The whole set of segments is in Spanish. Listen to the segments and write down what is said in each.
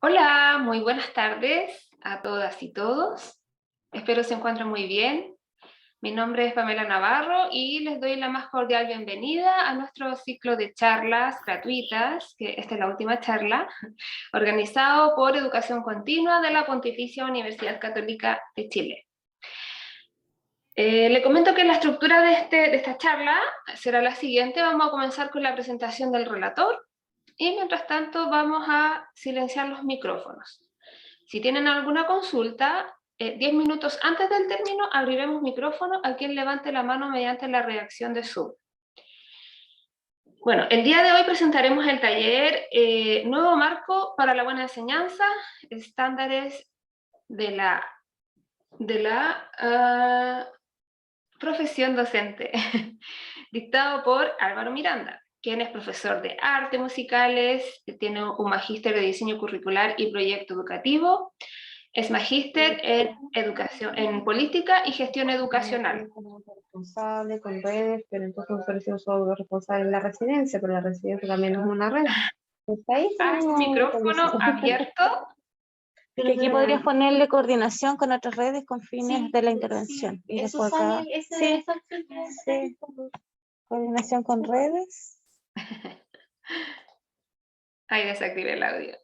Hola, muy buenas tardes a todas y todos. Espero se encuentren muy bien. Mi nombre es Pamela Navarro y les doy la más cordial bienvenida a nuestro ciclo de charlas gratuitas, que esta es la última charla, organizado por Educación Continua de la Pontificia Universidad Católica de Chile. Le comento que la estructura de esta charla será la siguiente. Vamos a comenzar con la presentación del relator y mientras tanto vamos a silenciar los micrófonos. Si tienen alguna consulta, 10 minutos antes del término abriremos micrófono a quien levante la mano mediante la reacción de Zoom. Bueno, el día de hoy presentaremos el taller Nuevo Marco para la Buena Enseñanza, estándares de la profesión docente, dictado por Álvaro Miranda, quien es profesor de arte musicales, tiene un magíster de diseño curricular y proyecto educativo, es magíster en educación, en política y gestión educacional. Responsable con redes, pero entonces nosotros somos responsables en la residencia, pero la residencia también es una red. Pues ahí Su micrófono abierto. Que aquí podrías ponerle coordinación con otras redes con fines de la intervención. Sí. Y ¿Eso después acá, sale, sí, coordinación con redes. Ahí desactivé el audio.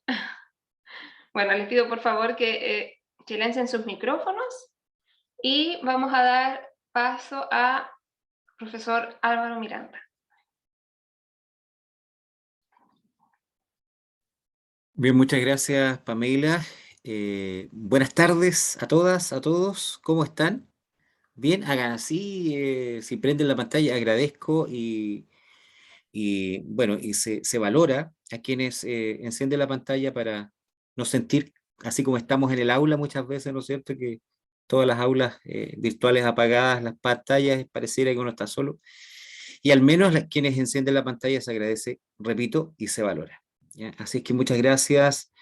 Bueno, les pido por favor que silencien sus micrófonos y vamos a dar paso a profesor Álvaro Miranda. Bien, muchas gracias, Pamela. Buenas tardes a todas, a todos. ¿Cómo están? Bien, hagan así. Si prenden la pantalla, agradezco bueno, y se valora a quienes encienden la pantalla para no sentir, así como estamos en el aula muchas veces, ¿no es cierto? Que todas las aulas virtuales apagadas, las pantallas, pareciera que uno está solo. Y al menos quienes encienden la pantalla se agradece, repito, y se valora. ¿Ya? Así es que muchas gracias.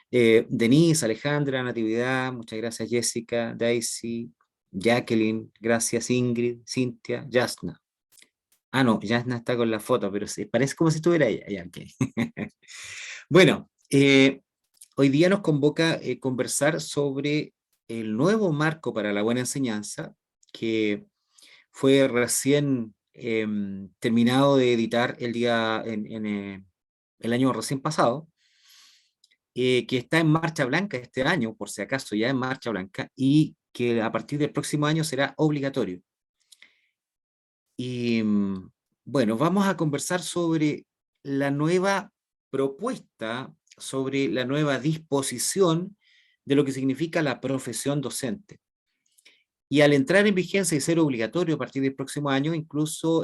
Denise, Alejandra, Natividad, muchas gracias Jessica, Daisy, Jacqueline, gracias Ingrid, Cintia, Yasna. Ah, no, Yasna está con la foto, pero parece como si estuviera ella. Ya, ok. Bueno, hoy día nos convoca conversar sobre el nuevo marco para la buena enseñanza que fue recién terminado de editar el año recién pasado, que está en marcha blanca este año, por si acaso ya en marcha blanca, y que a partir del próximo año será obligatorio. Y bueno, vamos a conversar sobre la nueva propuesta, sobre la nueva disposición de lo que significa la profesión docente. Y al entrar en vigencia y ser obligatorio a partir del próximo año, incluso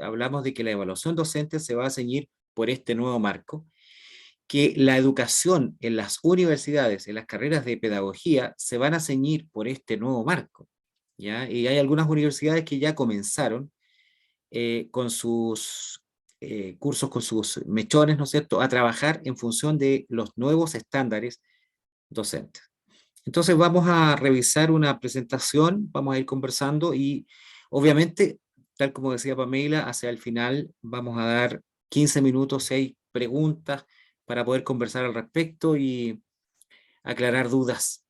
hablamos de que la evaluación docente se va a ceñir por este nuevo marco, que la educación en las universidades, en las carreras de pedagogía, se van a ceñir por este nuevo marco, ¿ya? Y hay algunas universidades que ya comenzaron con sus cursos, con sus mechones, ¿no es cierto?, a trabajar en función de los nuevos estándares docentes. Entonces vamos a revisar una presentación, vamos a ir conversando y obviamente, tal como decía Pamela, hacia el final vamos a dar 15 minutos, 6 preguntas para poder conversar al respecto y aclarar dudas.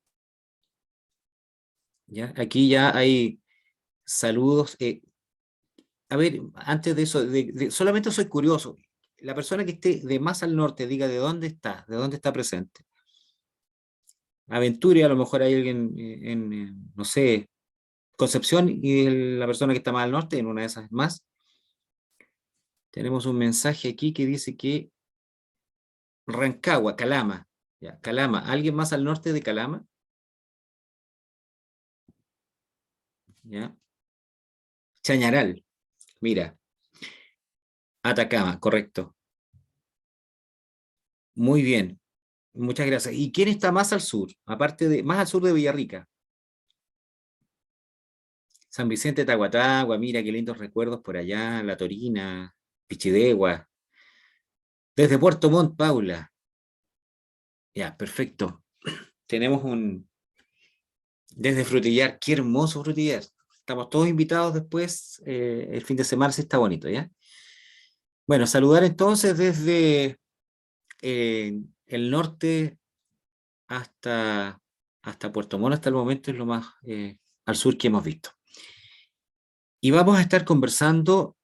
¿Ya? Aquí ya hay saludos. A ver, antes de eso, solamente soy curioso. La persona que esté de más al norte, diga de dónde está presente. Aventure, a lo mejor hay alguien no sé, Concepción y la persona que está más al norte, en una de esas más. Tenemos un mensaje aquí que dice que Rancagua, Calama. Ya, Calama. ¿Alguien más al norte de Calama? ¿Ya? Chañaral. Mira. Atacama, correcto. Muy bien. Muchas gracias. ¿Y quién está más al sur? Aparte de, más al sur de Villarrica. San Vicente Tahuatagua, mira qué lindos recuerdos por allá, La Torina, Pichidegua. Desde Puerto Montt, Paula. Ya, perfecto. Tenemos desde Frutillar, qué hermoso Frutillar. Estamos todos invitados después, el fin de semana sí está bonito, ¿ya? Bueno, saludar entonces desde el norte hasta Puerto Montt hasta el momento es lo más al sur que hemos visto. Y vamos a estar conversando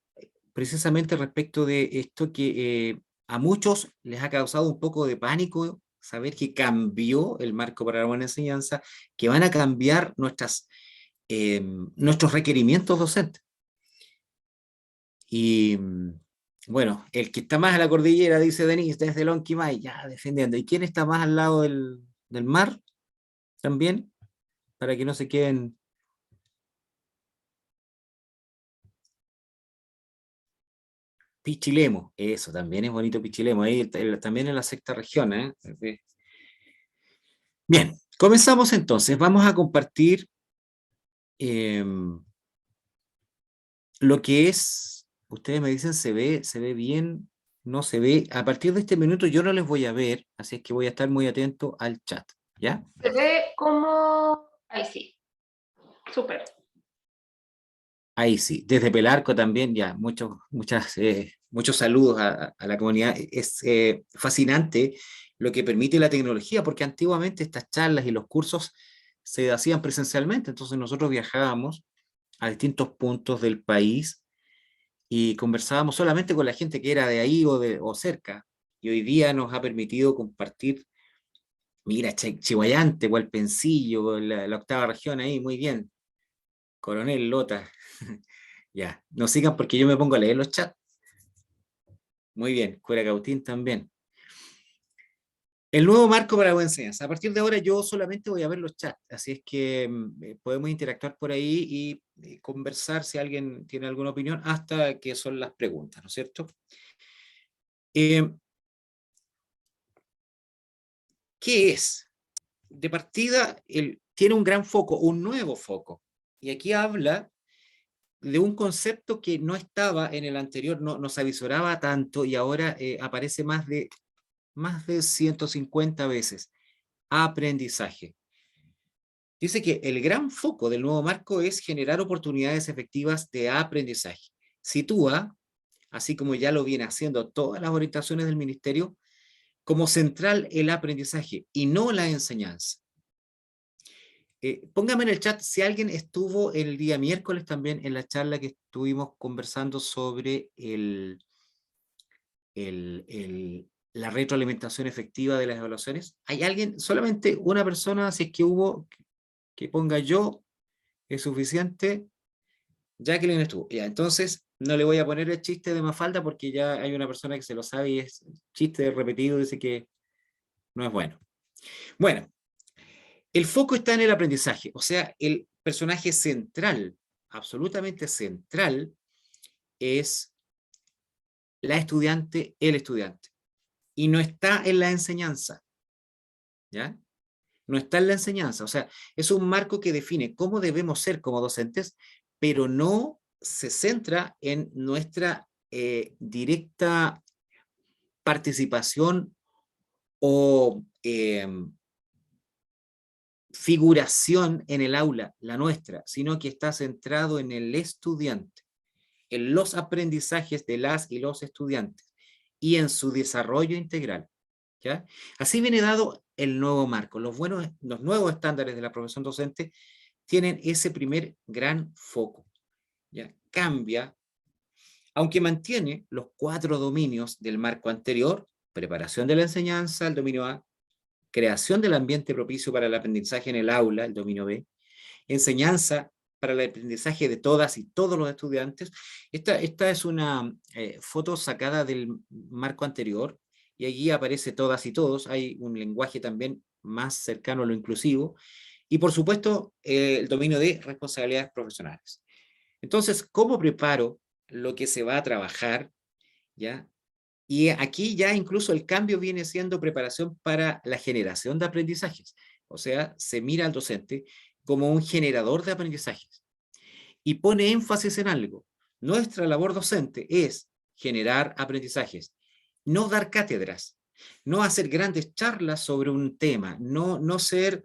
precisamente respecto de esto que a muchos les ha causado un poco de pánico, saber que cambió el marco para la buena enseñanza, que van a cambiar nuestros requerimientos docentes. Y bueno, el que está más a la cordillera, dice Denise, desde Lonquimay, ya defendiendo. ¿Y quién está más al lado del mar? También, para que no se queden... Pichilemu, eso también es bonito Pichilemu, ahí también en la sexta región. Bien, comenzamos entonces, vamos a compartir lo que es, ustedes me dicen, se ve bien, no se ve, a partir de este minuto yo no les voy a ver, así es que voy a estar muy atento al chat, ¿ya? Se ve como... Ahí sí. Súper. Ahí sí, desde Pelarco también, ya, muchos saludos a la comunidad. Es fascinante lo que permite la tecnología, porque antiguamente estas charlas y los cursos se hacían presencialmente, entonces nosotros viajábamos a distintos puntos del país y conversábamos solamente con la gente que era de ahí o cerca, y hoy día nos ha permitido compartir, mira, Chihuayante, Hualpencillo, la octava región ahí, muy bien, Coronel Lota. Ya, no sigan porque yo me pongo a leer los chats. Muy bien, Curacautín también. El nuevo marco para la buena enseñanza. A partir de ahora yo solamente voy a ver los chats, así es que podemos interactuar por ahí y conversar si alguien tiene alguna opinión hasta que son las preguntas, ¿no es cierto? ¿Qué es? De partida, tiene un gran foco, un nuevo foco. Y aquí habla de un concepto que no estaba en el anterior, no se avisoraba tanto y ahora aparece más de 150 veces. Aprendizaje. Dice que el gran foco del nuevo marco es generar oportunidades efectivas de aprendizaje. Sitúa, así como ya lo viene haciendo todas las orientaciones del ministerio, como central el aprendizaje y no la enseñanza. Póngame en el chat si alguien estuvo el día miércoles también en la charla que estuvimos conversando sobre la retroalimentación efectiva de las evaluaciones. ¿Hay alguien, solamente una persona, si es que hubo, que ponga yo, es suficiente? Jacqueline estuvo. Ya, entonces no le voy a poner el chiste de Mafalda porque ya hay una persona que se lo sabe y es chiste repetido, dice que no es bueno. Bueno, el foco está en el aprendizaje, o sea, el personaje central, absolutamente central, es la estudiante, el estudiante. Y no está en la enseñanza, ¿ya? No está en la enseñanza, o sea, es un marco que define cómo debemos ser como docentes, pero no se centra en nuestra directa participación o figuración en el aula, la nuestra, sino que está centrado en el estudiante, en los aprendizajes de las y los estudiantes y en su desarrollo integral. ¿Ya? Así viene dado el nuevo marco. Los nuevos estándares de la profesión docente tienen ese primer gran foco. ¿Ya? Cambia, aunque mantiene los 4 dominios del marco anterior: preparación de la enseñanza, el dominio A; creación del ambiente propicio para el aprendizaje en el aula, el dominio B; enseñanza para el aprendizaje de todas y todos los estudiantes. Esta es una foto sacada del marco anterior, y allí aparece todas y todos. Hay un lenguaje también más cercano a lo inclusivo, y por supuesto el dominio de responsabilidades profesionales. Entonces, ¿cómo preparo lo que se va a trabajar? ¿Ya? Y aquí ya incluso el cambio viene siendo preparación para la generación de aprendizajes. O sea, se mira al docente como un generador de aprendizajes y pone énfasis en algo. Nuestra labor docente es generar aprendizajes, no dar cátedras, no hacer grandes charlas sobre un tema, no ser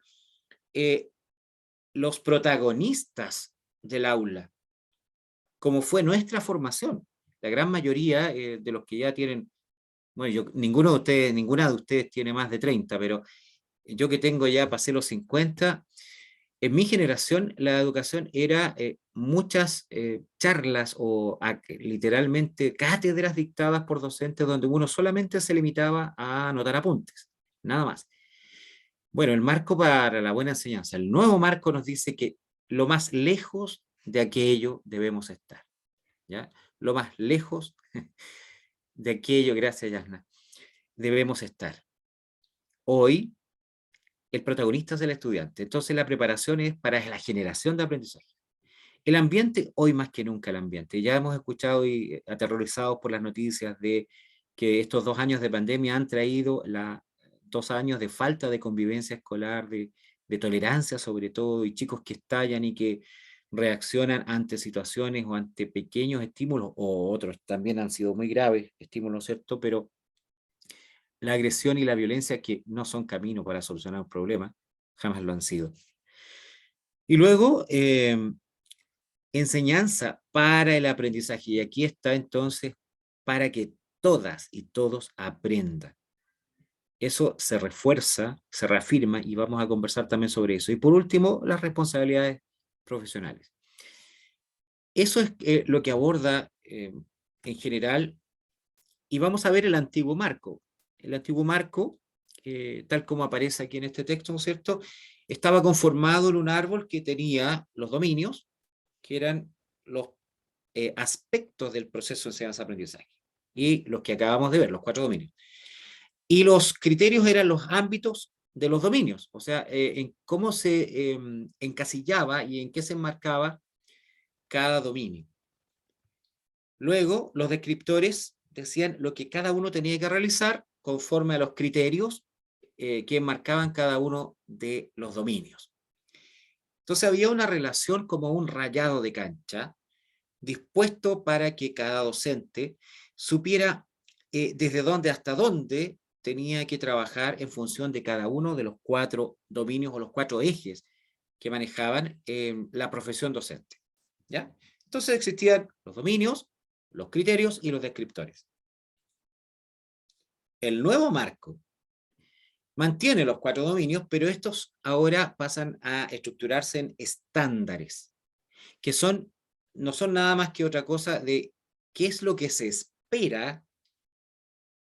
los protagonistas del aula, como fue nuestra formación. La gran mayoría de los que ya tienen, bueno, ninguna de ustedes tiene más de 30, pero yo que tengo ya, pasé los 50, en mi generación la educación era muchas charlas o literalmente cátedras dictadas por docentes donde uno solamente se limitaba a anotar apuntes, nada más. Bueno, el marco para la buena enseñanza, el nuevo marco nos dice que lo más lejos de aquello debemos estar, ¿ya? Lo más lejos de aquello, gracias Yasna, debemos estar. Hoy, el protagonista es el estudiante, entonces la preparación es para la generación de aprendizaje. El ambiente, hoy más que nunca el ambiente. Ya hemos escuchado y aterrorizados por las noticias de que estos 2 años de pandemia han traído 2 años de falta de convivencia escolar, de tolerancia sobre todo, y chicos que estallan y que reaccionan ante situaciones o ante pequeños estímulos, o otros también han sido muy graves estímulos, ¿cierto? Pero la agresión y la violencia, que no son camino para solucionar un problema, jamás lo han sido. Y luego, enseñanza para el aprendizaje. Y aquí está entonces para que todas y todos aprendan. Eso se refuerza, se reafirma y vamos a conversar también sobre eso. Y por último, las responsabilidades profesionales. Eso es lo que aborda en general, y vamos a ver el antiguo marco. El antiguo marco, tal como aparece aquí en este texto, ¿no es cierto?, estaba conformado en un árbol que tenía los dominios, que eran los aspectos del proceso de enseñanza-aprendizaje, y los que acabamos de ver, los 4 dominios. Y los criterios eran los ámbitos de los dominios, o sea, en cómo se encasillaba y en qué se enmarcaba cada dominio. Luego, los descriptores decían lo que cada uno tenía que realizar conforme a los criterios que enmarcaban cada uno de los dominios. Entonces había una relación como un rayado de cancha, dispuesto para que cada docente supiera desde dónde hasta dónde tenía que trabajar en función de cada uno de los 4 dominios o los 4 ejes que manejaban la profesión docente, ¿ya? Entonces existían los dominios, los criterios y los descriptores. El nuevo marco mantiene los 4 dominios, pero estos ahora pasan a estructurarse en estándares, que no son nada más que otra cosa de qué es lo que se espera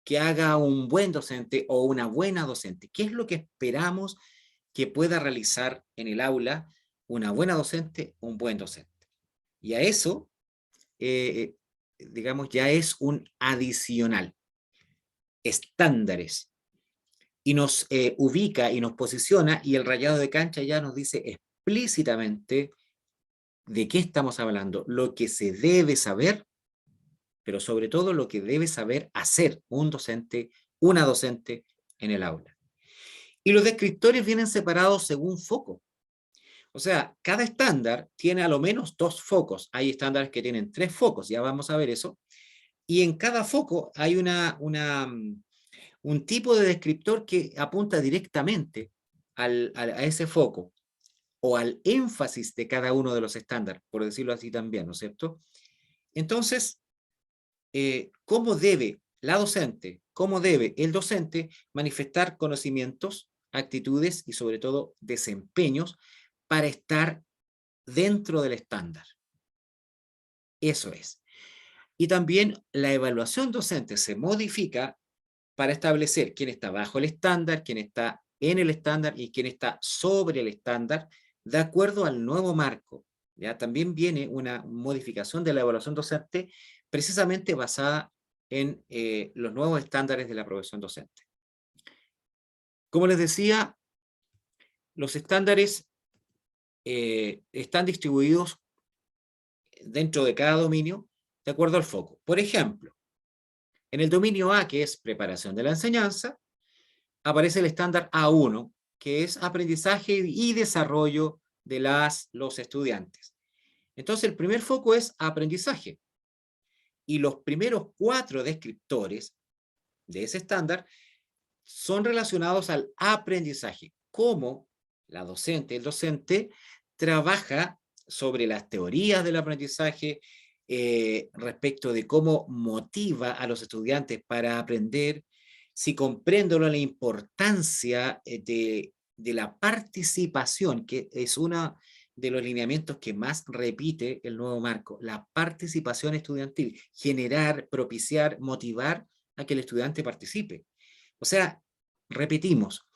que haga un buen docente o una buena docente. ¿Qué es lo que esperamos que pueda realizar en el aula una buena docente o un buen docente? Y a eso, digamos, ya es un adicional. Estándares. Y nos ubica y nos posiciona, y el rayado de cancha ya nos dice explícitamente de qué estamos hablando, lo que se debe saber, pero sobre todo lo que debe saber hacer un docente, una docente en el aula. Y los descriptores vienen separados según foco. O sea, cada estándar tiene a lo menos 2 focos. Hay estándares que tienen 3 focos, ya vamos a ver eso. Y en cada foco hay un tipo de descriptor que apunta directamente a ese foco, o al énfasis de cada uno de los estándares, por decirlo así también, ¿no es cierto? Entonces, ¿cómo debe la docente, cómo debe el docente manifestar conocimientos, actitudes y sobre todo desempeños para estar dentro del estándar? Eso es. Y también la evaluación docente se modifica para establecer quién está bajo el estándar, quién está en el estándar y quién está sobre el estándar, de acuerdo al nuevo marco. ¿Ya? También viene una modificación de la evaluación docente precisamente basada en los nuevos estándares de la profesión docente. Como les decía, los estándares están distribuidos dentro de cada dominio de acuerdo al foco. Por ejemplo, en el dominio A, que es preparación de la enseñanza, aparece el estándar A1, que es aprendizaje y desarrollo de los estudiantes. Entonces, el primer foco es aprendizaje. Y los primeros 4 descriptores de ese estándar son relacionados al aprendizaje. Cómo la docente, el docente, trabaja sobre las teorías del aprendizaje, respecto de cómo motiva a los estudiantes para aprender, si comprendo la importancia de la participación, que es uno de los lineamientos que más repite el nuevo marco, la participación estudiantil, generar, propiciar, motivar a que el estudiante participe. O sea, repetimos,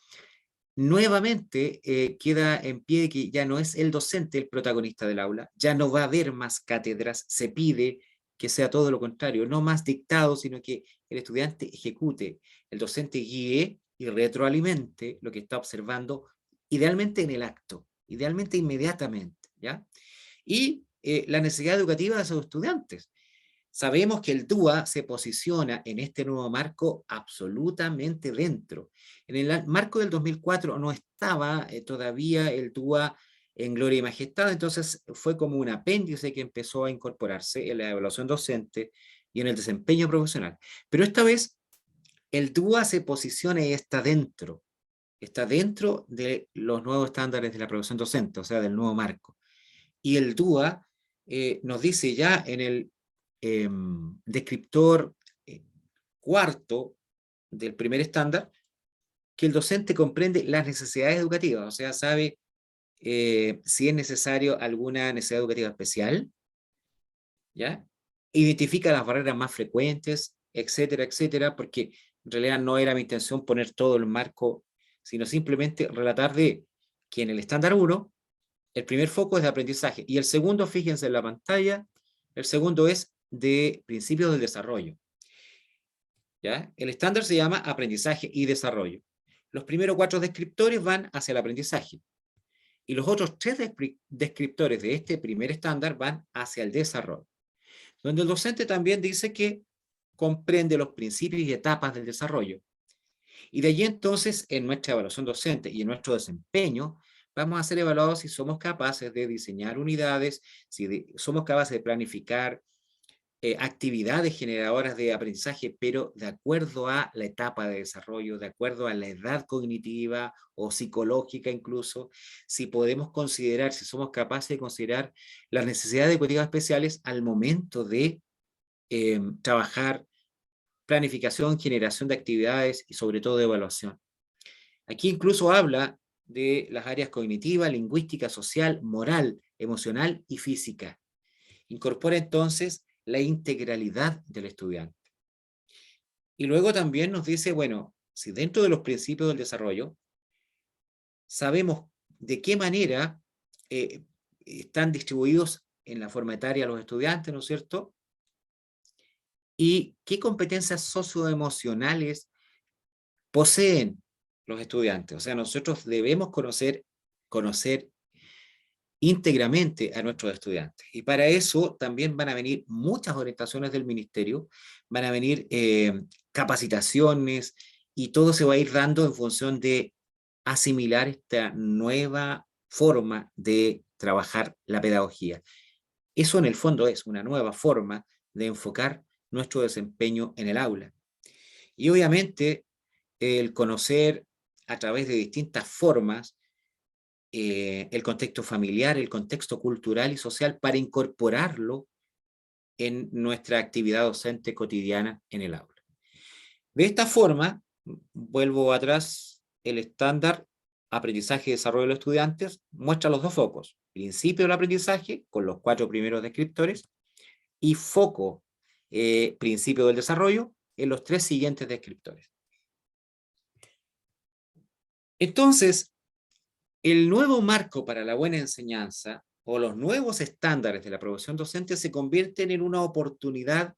nuevamente queda en pie de que ya no es el docente el protagonista del aula, ya no va a haber más cátedras, se pide que sea todo lo contrario, no más dictado, sino que el estudiante ejecute, el docente guíe y retroalimente lo que está observando, idealmente en el acto, idealmente inmediatamente, ¿ya? Y la necesidad educativa de esos estudiantes. Sabemos que el DUA se posiciona en este nuevo marco absolutamente dentro. En el marco del 2004 no estaba todavía el DUA en gloria y majestad, entonces fue como un apéndice que empezó a incorporarse en la evaluación docente y en el desempeño profesional. Pero esta vez el DUA se posiciona y está dentro de los nuevos estándares de la profesión docente, o sea, del nuevo marco. Y el DUA nos dice ya en el descriptor cuarto del primer estándar que el docente comprende las necesidades educativas, o sea, sabe si es necesario alguna necesidad educativa especial, ¿ya? Identifica las barreras más frecuentes, etcétera, etcétera, porque en realidad no era mi intención poner todo el marco, sino simplemente relatar de que en el estándar 1 el primer foco es de aprendizaje y el segundo, fíjense en la pantalla, el segundo es de principios del desarrollo. ¿Ya? El estándar se llama aprendizaje y desarrollo. Los primeros 4 descriptores van hacia el aprendizaje y los otros 3 descriptores de este primer estándar van hacia el desarrollo, donde el docente también dice que comprende los principios y etapas del desarrollo. Y de allí entonces, en nuestra evaluación docente y en nuestro desempeño, vamos a ser evaluados si somos capaces de diseñar unidades, si somos capaces de planificar actividades generadoras de aprendizaje, pero de acuerdo a la etapa de desarrollo, de acuerdo a la edad cognitiva o psicológica incluso, si podemos considerar, si somos capaces de considerar las necesidades educativas especiales al momento de trabajar planificación, generación de actividades y sobre todo de evaluación. Aquí incluso habla de las áreas cognitiva, lingüística, social, moral, emocional y física. Incorpora entonces la integralidad del estudiante. Y luego también nos dice, bueno, si dentro de los principios del desarrollo sabemos de qué manera están distribuidos en la forma etaria los estudiantes, ¿no es cierto? Y qué competencias socioemocionales poseen los estudiantes. O sea, nosotros debemos conocer íntegramente a nuestros estudiantes. Y para eso también van a venir muchas orientaciones del ministerio, van a venir capacitaciones y todo se va a ir dando en función de asimilar esta nueva forma de trabajar la pedagogía. Eso en el fondo es una nueva forma de enfocar nuestro desempeño en el aula. Y obviamente el conocer a través de distintas formas el contexto familiar, el contexto cultural y social para incorporarlo en nuestra actividad docente cotidiana en el aula. De esta forma, vuelvo atrás, el estándar aprendizaje y desarrollo de los estudiantes muestra los 2 focos, principio del aprendizaje con los 4 primeros descriptores y foco principio del desarrollo en los 3 siguientes descriptores. Entonces, el nuevo marco para la buena enseñanza o los nuevos estándares de la profesión docente se convierten en una oportunidad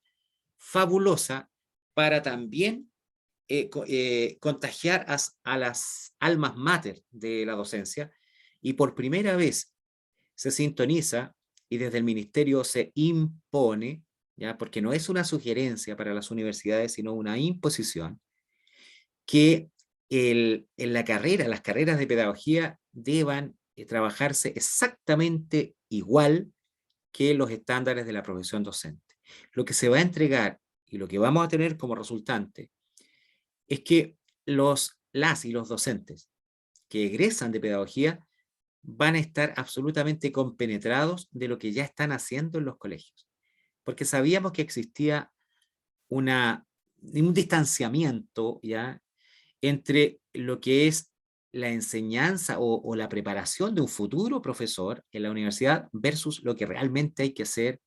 fabulosa para también contagiar a las almas mater de la docencia y por primera vez se sintoniza y desde el ministerio se impone, ¿ya? Porque no es una sugerencia para las universidades, sino una imposición, que en la carrera, las carreras de pedagogía deban trabajarse exactamente igual que los estándares de la profesión docente. Lo que se va a entregar y lo que vamos a tener como resultante es que las y los docentes que egresan de pedagogía van a estar absolutamente compenetrados de lo que ya están haciendo en los colegios. Porque sabíamos que existía una un distanciamiento, ¿ya?, entre lo que es la enseñanza o la preparación de un futuro profesor en la universidad versus lo que realmente hay que hacer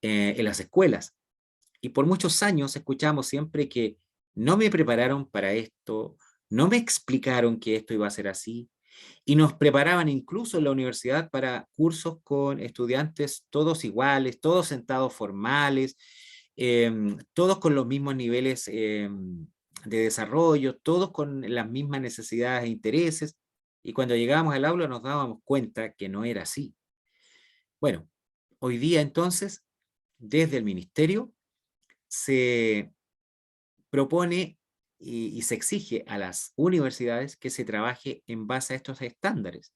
en las escuelas. Y por muchos años escuchamos siempre que no me prepararon para esto, no me explicaron que esto iba a ser así, y nos preparaban incluso en la universidad para cursos con estudiantes todos iguales, todos sentados formales, todos con los mismos niveles de desarrollo, todos con las mismas necesidades e intereses, y cuando llegábamos al aula nos dábamos cuenta que no era así. Bueno, hoy día entonces, desde el ministerio, se propone y se exige a las universidades que se trabaje en base a estos estándares,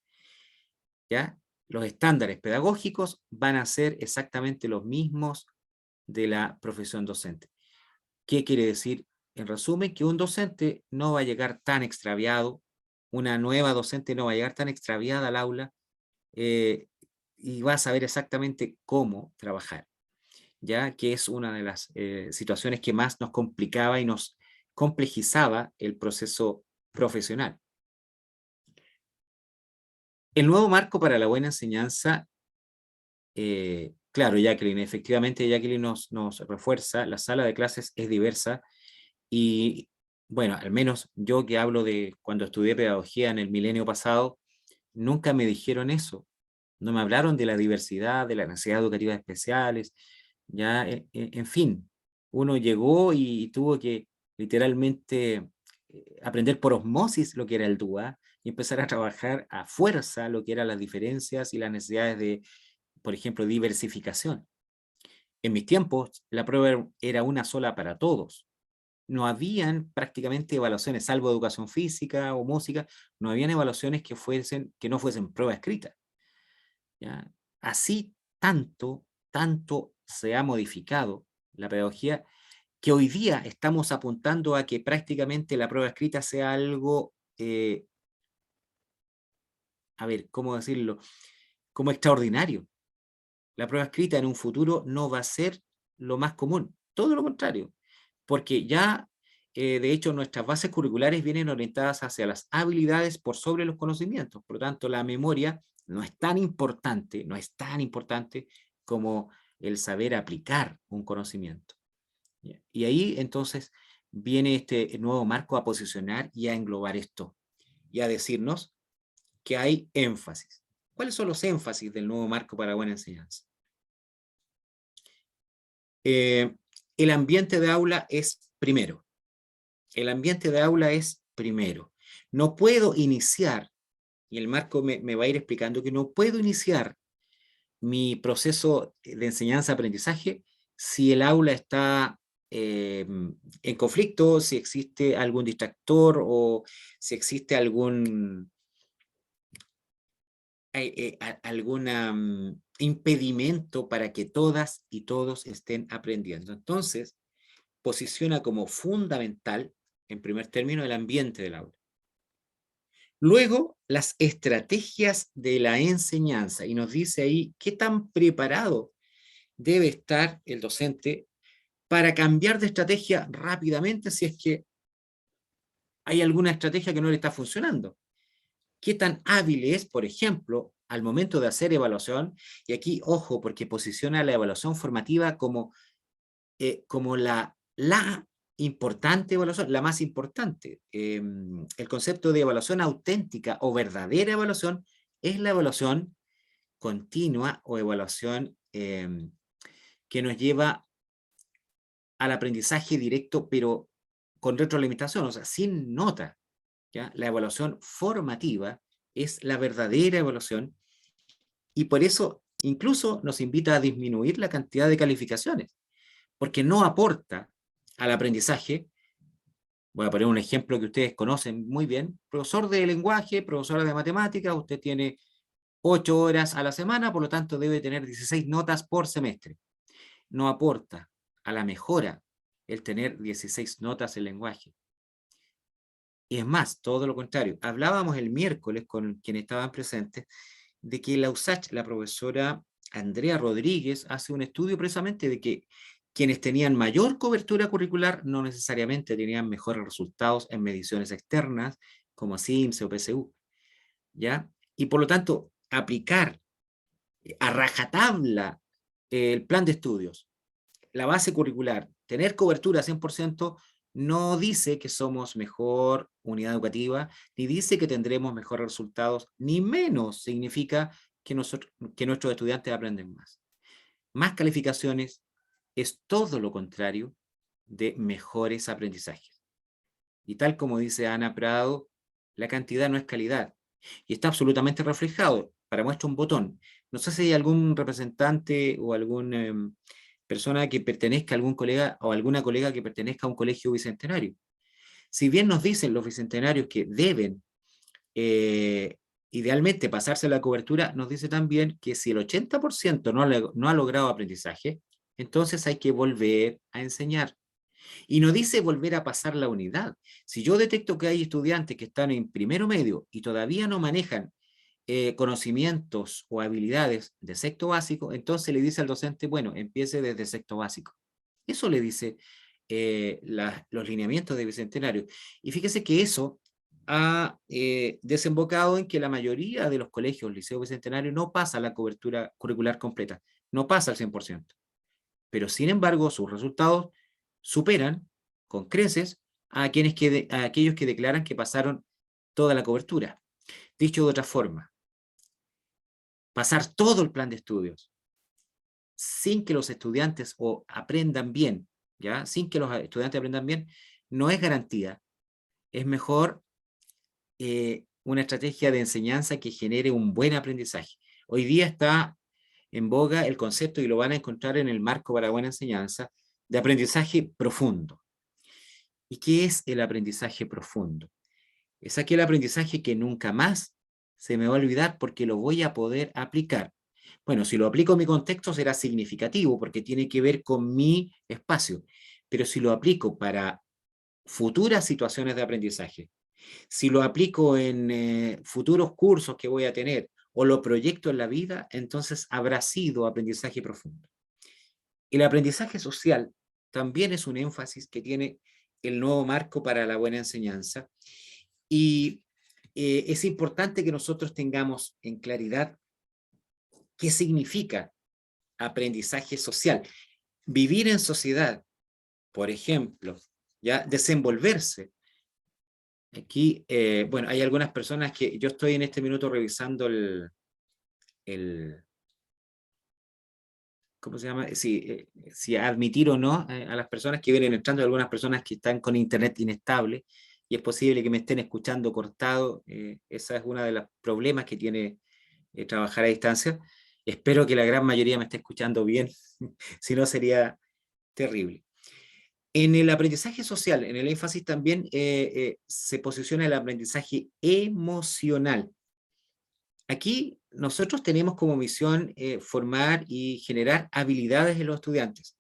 ¿ya? Los estándares pedagógicos van a ser exactamente los mismos de la profesión docente. ¿Qué quiere decir? En resumen, que un docente no va a llegar tan extraviado, una nueva docente no va a llegar tan extraviada al aula y va a saber exactamente cómo trabajar, ya que es una de las situaciones que más nos complicaba y nos complejizaba el proceso profesional. El nuevo marco para la buena enseñanza, claro, Jacqueline, efectivamente Jacqueline nos refuerza, la sala de clases es diversa y, bueno, al menos yo que hablo de cuando estudié pedagogía en el milenio pasado, nunca me dijeron eso, no me hablaron de la diversidad, de las necesidades educativas especiales, ya, en fin, uno llegó y tuvo que literalmente aprender por osmosis lo que era el DUA y empezar a trabajar a fuerza lo que eran las diferencias y las necesidades de, por ejemplo, diversificación. En mis tiempos, la prueba era una sola para todos. No habían prácticamente evaluaciones, salvo educación física o música, no habían evaluaciones que no fuesen prueba escrita, ¿ya? Así tanto se ha modificado la pedagogía que hoy día estamos apuntando a que prácticamente la prueba escrita sea algo, a ver, ¿cómo decirlo? Como extraordinario. La prueba escrita en un futuro no va a ser lo más común, todo lo contrario, porque ya, de hecho, nuestras bases curriculares vienen orientadas hacia las habilidades por sobre los conocimientos, por lo tanto, la memoria no es tan importante, no es tan importante como el saber aplicar un conocimiento. Y ahí, entonces, viene este nuevo marco a posicionar y a englobar esto, y a decirnos que hay énfasis. ¿Cuáles son los énfasis del nuevo marco para buena enseñanza? El ambiente de aula es primero. El ambiente de aula es primero. No puedo iniciar, y el marco me va a ir explicando que no puedo iniciar mi proceso de enseñanza-aprendizaje si el aula está en conflicto, si existe algún distractor o si existe algún impedimento para que todas y todos estén aprendiendo. Entonces, posiciona como fundamental, en primer término, el ambiente del aula. Luego, las estrategias de la enseñanza, y nos dice ahí qué tan preparado debe estar el docente para cambiar de estrategia rápidamente si es que hay alguna estrategia que no le está funcionando. Qué tan hábil es, por ejemplo, al momento de hacer evaluación, y aquí, ojo, porque posiciona la evaluación formativa como la importante evaluación, la más importante. El concepto de evaluación auténtica o verdadera evaluación es la evaluación continua o evaluación que nos lleva al aprendizaje directo, pero con retroalimentación, o sea, sin nota, ¿ya? La evaluación formativa es la verdadera evaluación y por eso incluso nos invita a disminuir la cantidad de calificaciones, porque no aporta al aprendizaje. Voy a poner un ejemplo que ustedes conocen muy bien. Profesor de lenguaje, profesora de matemáticas, usted tiene 8 horas a la semana, por lo tanto debe tener 16 notas por semestre. No aporta a la mejora el tener 16 notas en lenguaje. Y es más, todo lo contrario. Hablábamos el miércoles con quienes estaban presentes de que la USACH, la profesora Andrea Rodríguez, hace un estudio precisamente de que quienes tenían mayor cobertura curricular no necesariamente tenían mejores resultados en mediciones externas, como CIMSE o PSU, ¿ya? Y por lo tanto, aplicar a rajatabla el plan de estudios, la base curricular, tener cobertura 100%, no dice que somos mejor unidad educativa, ni dice que tendremos mejores resultados, ni menos significa que nuestros estudiantes aprenden más. Más calificaciones es todo lo contrario de mejores aprendizajes. Y tal como dice Ana Prado, la cantidad no es calidad. Y está absolutamente reflejado. Para muestra un botón. No sé si hay algún representante o alguna persona que pertenezca a algún colega o alguna colega que pertenezca a un colegio bicentenario. Si bien nos dicen los bicentenarios que deben idealmente pasarse la cobertura, nos dice también que si el 80% no ha logrado aprendizaje, entonces hay que volver a enseñar. Y no dice volver a pasar la unidad. Si yo detecto que hay estudiantes que están en primero medio y todavía no manejan conocimientos o habilidades de sexto básico, entonces le dice al docente, bueno, empiece desde sexto básico. Eso le dice los lineamientos de Bicentenario. Y fíjese que eso ha desembocado en que la mayoría de los colegios, liceo Bicentenario, no pasa la cobertura curricular completa, no pasa al 100%. Pero sin embargo, sus resultados superan con creces a aquellos que declaran que pasaron toda la cobertura. Dicho de otra forma, pasar todo el plan de estudios sin que los estudiantes aprendan bien, ¿ya? Sin que los estudiantes aprendan bien, no es garantía. Es mejor una estrategia de enseñanza que genere un buen aprendizaje. Hoy día está en boga el concepto, y lo van a encontrar en el marco para buena enseñanza, de aprendizaje profundo. ¿Y qué es el aprendizaje profundo? Es aquel aprendizaje que nunca más se me va a olvidar porque lo voy a poder aplicar. Bueno, si lo aplico en mi contexto será significativo porque tiene que ver con mi espacio, pero si lo aplico para futuras situaciones de aprendizaje, si lo aplico en futuros cursos que voy a tener o lo proyecto en la vida, entonces habrá sido aprendizaje profundo. El aprendizaje social también es un énfasis que tiene el nuevo marco para la buena enseñanza, y es importante que nosotros tengamos en claridad qué significa aprendizaje social. Vivir en sociedad, por ejemplo, ya desenvolverse. Aquí, bueno, hay algunas personas que yo estoy en este minuto revisando ¿cómo se llama? Si admitir o no a las personas que vienen entrando, algunas personas que están con internet inestable, y es posible que me estén escuchando cortado. Esa es uno de los problemas que tiene trabajar a distancia. Espero que la gran mayoría me esté escuchando bien, si no sería terrible. En el aprendizaje social, en el énfasis también se posiciona el aprendizaje emocional. Aquí nosotros tenemos como misión formar y generar habilidades en los estudiantes.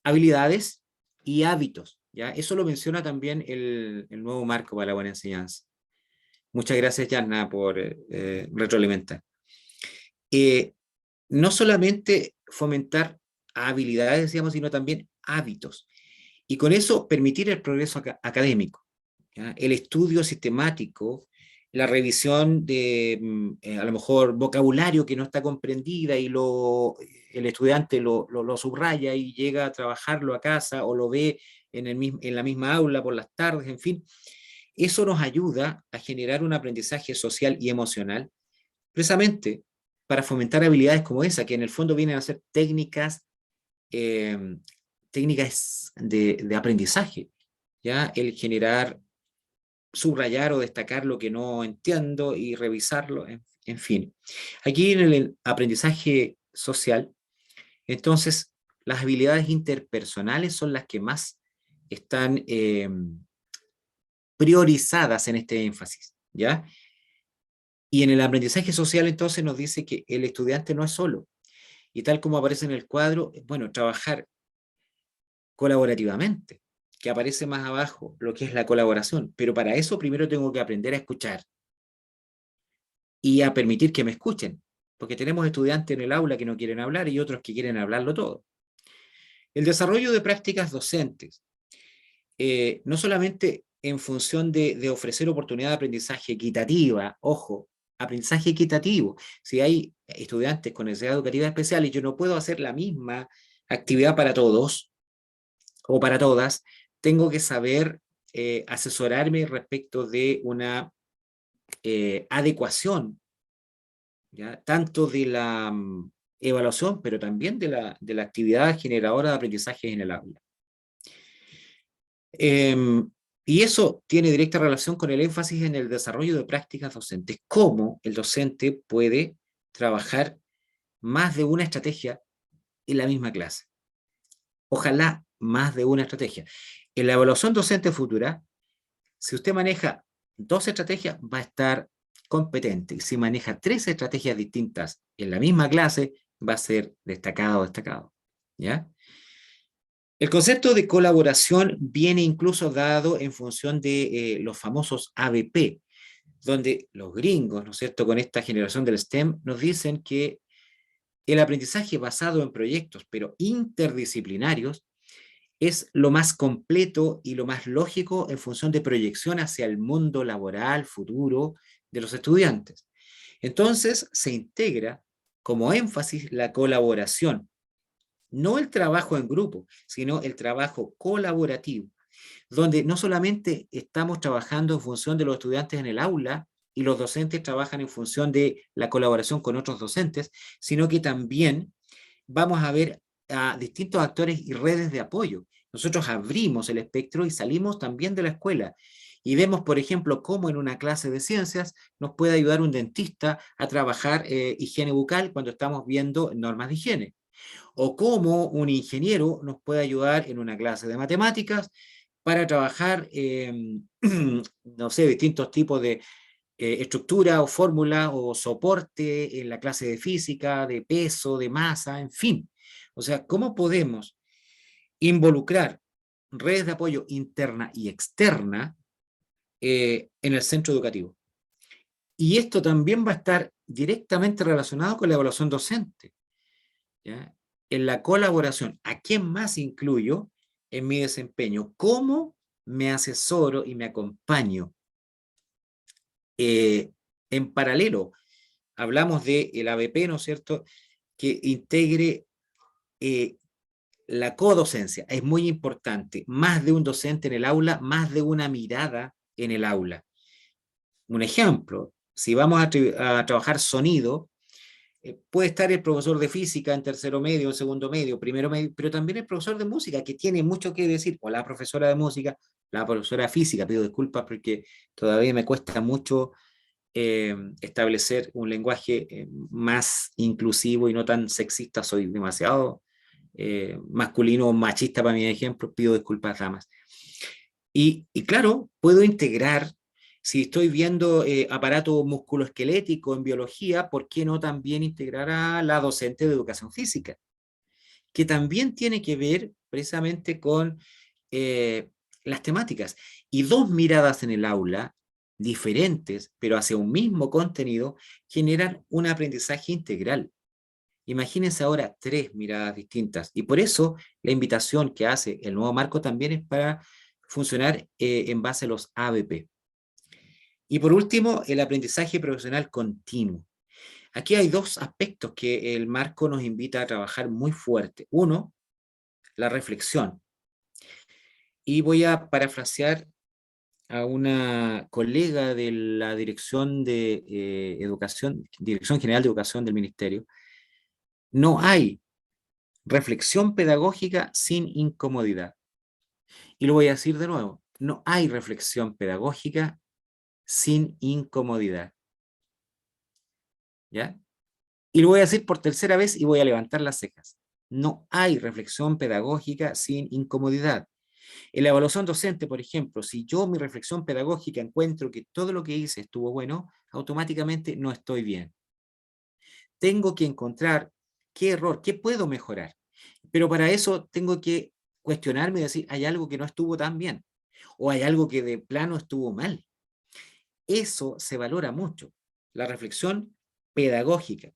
Habilidades y hábitos, ¿ya? Eso lo menciona también el nuevo marco para la buena enseñanza. Muchas gracias, Yanna, por retroalimentar. No solamente fomentar habilidades, decíamos, sino también hábitos. Y con eso permitir el progreso académico, ¿ya? El estudio sistemático, la revisión de a lo mejor vocabulario que no está comprendida y el estudiante lo subraya y llega a trabajarlo a casa o lo ve en la misma aula por las tardes, en fin. Eso nos ayuda a generar un aprendizaje social y emocional, precisamente para fomentar habilidades como esa, que en el fondo vienen a ser técnicas de aprendizaje, ¿ya? El generar, subrayar o destacar lo que no entiendo y revisarlo, en fin. Aquí en el aprendizaje social, entonces, las habilidades interpersonales son las que más están priorizadas en este énfasis, ¿ya? Y en el aprendizaje social, entonces, nos dice que el estudiante no es solo. Y tal como aparece en el cuadro, bueno, trabajar colaborativamente, que aparece más abajo, lo que es la colaboración. Pero para eso primero tengo que aprender a escuchar y a permitir que me escuchen, porque tenemos estudiantes en el aula que no quieren hablar y otros que quieren hablarlo todo. El desarrollo de prácticas docentes, no solamente en función de ofrecer oportunidad de aprendizaje equitativa, ojo, aprendizaje equitativo. Si hay estudiantes con necesidades educativas especiales, yo no puedo hacer la misma actividad para todos o para todas, tengo que saber asesorarme respecto de una adecuación, ¿ya? Tanto de la evaluación, pero también de la actividad generadora de aprendizaje en el aula. Y eso tiene directa relación con el énfasis en el desarrollo de prácticas docentes, cómo el docente puede trabajar más de una estrategia en la misma clase. Ojalá más de una estrategia. En la evaluación docente futura, si usted maneja 2 estrategias, va a estar competente. Y si maneja 3 estrategias distintas en la misma clase, va a ser destacado. ¿Ya? El concepto de colaboración viene incluso dado en función de los famosos ABP, donde los gringos, ¿no es cierto?, con esta generación del STEM, nos dicen que el aprendizaje basado en proyectos, pero interdisciplinarios, es lo más completo y lo más lógico en función de proyección hacia el mundo laboral futuro de los estudiantes. Entonces, se integra como énfasis la colaboración, no el trabajo en grupo, sino el trabajo colaborativo, donde no solamente estamos trabajando en función de los estudiantes en el aula y los docentes trabajan en función de la colaboración con otros docentes, sino que también vamos a ver a distintos actores y redes de apoyo. Nosotros abrimos el espectro y salimos también de la escuela. Y vemos, por ejemplo, cómo en una clase de ciencias nos puede ayudar un dentista a trabajar higiene bucal cuando estamos viendo normas de higiene. O cómo un ingeniero nos puede ayudar en una clase de matemáticas para trabajar, no sé, distintos tipos de estructura o fórmula o soporte en la clase de física, de peso, de masa, en fin. O sea, ¿cómo podemos involucrar redes de apoyo interna y externa en el centro educativo? Y esto también va a estar directamente relacionado con la evaluación docente, ¿ya? En la colaboración, ¿a quién más incluyo en mi desempeño? ¿Cómo me asesoro y me acompaño? En paralelo, hablamos del ABP, ¿no es cierto?, que integre la codocencia. Es muy importante. Más de un docente en el aula, más de una mirada en el aula. Un ejemplo, si vamos a trabajar sonido, puede estar el profesor de física en tercero medio, segundo medio, primero medio, pero también el profesor de música, que tiene mucho que decir, o la profesora de música, la profesora de física. Pido disculpas porque todavía me cuesta mucho establecer un lenguaje más inclusivo y no tan sexista. Soy demasiado masculino o machista para mi ejemplo, pido disculpas, damas. Y claro, puedo integrar, si estoy viendo aparato musculoesquelético en biología, ¿por qué no también integrar a la docente de educación física? Que también tiene que ver precisamente con las temáticas. Y 2 miradas en el aula, diferentes, pero hacia un mismo contenido, generan un aprendizaje integral. Imagínense ahora 3 miradas distintas. Y por eso la invitación que hace el nuevo marco también es para funcionar en base a los ABP. Y por último, el aprendizaje profesional continuo. Aquí hay 2 aspectos que el marco nos invita a trabajar muy fuerte. Uno, la reflexión. Y voy a parafrasear a una colega de la Dirección de Educación, Dirección General de Educación del Ministerio. No hay reflexión pedagógica sin incomodidad. Y lo voy a decir de nuevo, no hay reflexión pedagógica sin incomodidad. ¿Ya? Y lo voy a decir por tercera vez y voy a levantar las cejas. No hay reflexión pedagógica sin incomodidad. En la evaluación docente, por ejemplo, si yo mi reflexión pedagógica encuentro que todo lo que hice estuvo bueno, automáticamente no estoy bien. Tengo que encontrar qué error, qué puedo mejorar. Pero para eso tengo que cuestionarme y decir, hay algo que no estuvo tan bien, o hay algo que de plano estuvo mal. Eso se valora mucho, la reflexión pedagógica.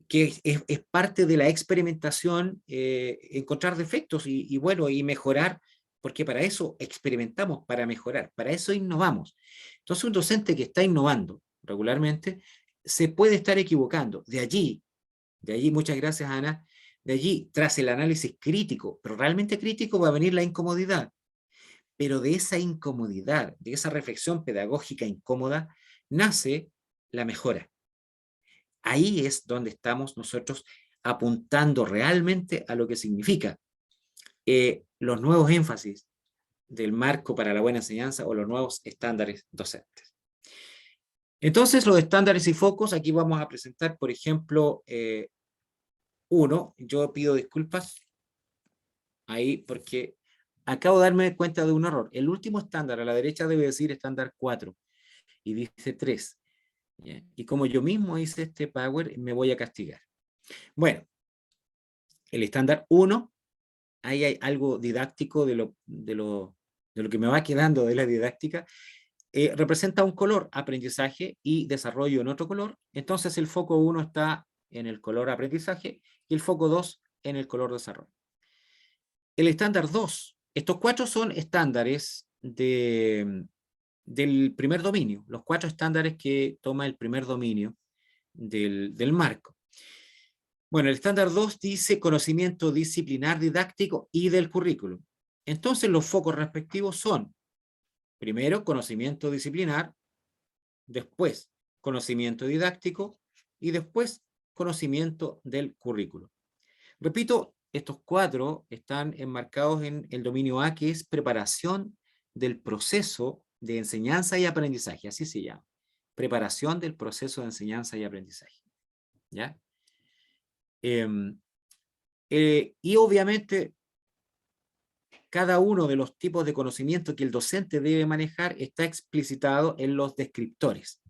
que es parte de la experimentación, encontrar defectos y bueno, y mejorar, porque para eso experimentamos, para mejorar, para eso innovamos. Entonces un docente que está innovando regularmente se puede estar equivocando. De allí, muchas gracias Ana, de allí, tras el análisis crítico, pero realmente crítico, va a venir la incomodidad. Pero de esa incomodidad, de esa reflexión pedagógica incómoda, nace la mejora. Ahí es donde estamos nosotros apuntando realmente a lo que significa los nuevos énfasis del marco para la buena enseñanza o los nuevos estándares docentes. Entonces, los estándares y focos, aquí vamos a presentar, por ejemplo, uno. Yo pido disculpas ahí porque acabo de darme cuenta de un error. El último estándar a la derecha debe decir estándar 4 y dice 3. ¿Ya? Y como yo mismo hice este Power, me voy a castigar. Bueno, el estándar 1, ahí hay algo didáctico de lo que me va quedando de la didáctica, representa un color, aprendizaje y desarrollo en otro color. Entonces el foco 1 está en el color aprendizaje y el foco 2 en el color desarrollo. El estándar 2, estos 4 son estándares del primer dominio, los 4 estándares que toma el primer dominio del marco. Bueno, el estándar 2 dice conocimiento disciplinar didáctico y del currículum. Entonces los focos respectivos son, primero, conocimiento disciplinar, después, conocimiento didáctico y después, conocimiento del currículum. Repito, estos 4 están enmarcados en el dominio A, que es preparación del proceso de enseñanza y aprendizaje, así se llama. Preparación del proceso de enseñanza y aprendizaje. ¿Ya? Y obviamente, cada uno de los tipos de conocimiento que el docente debe manejar está explicitado en los descriptores.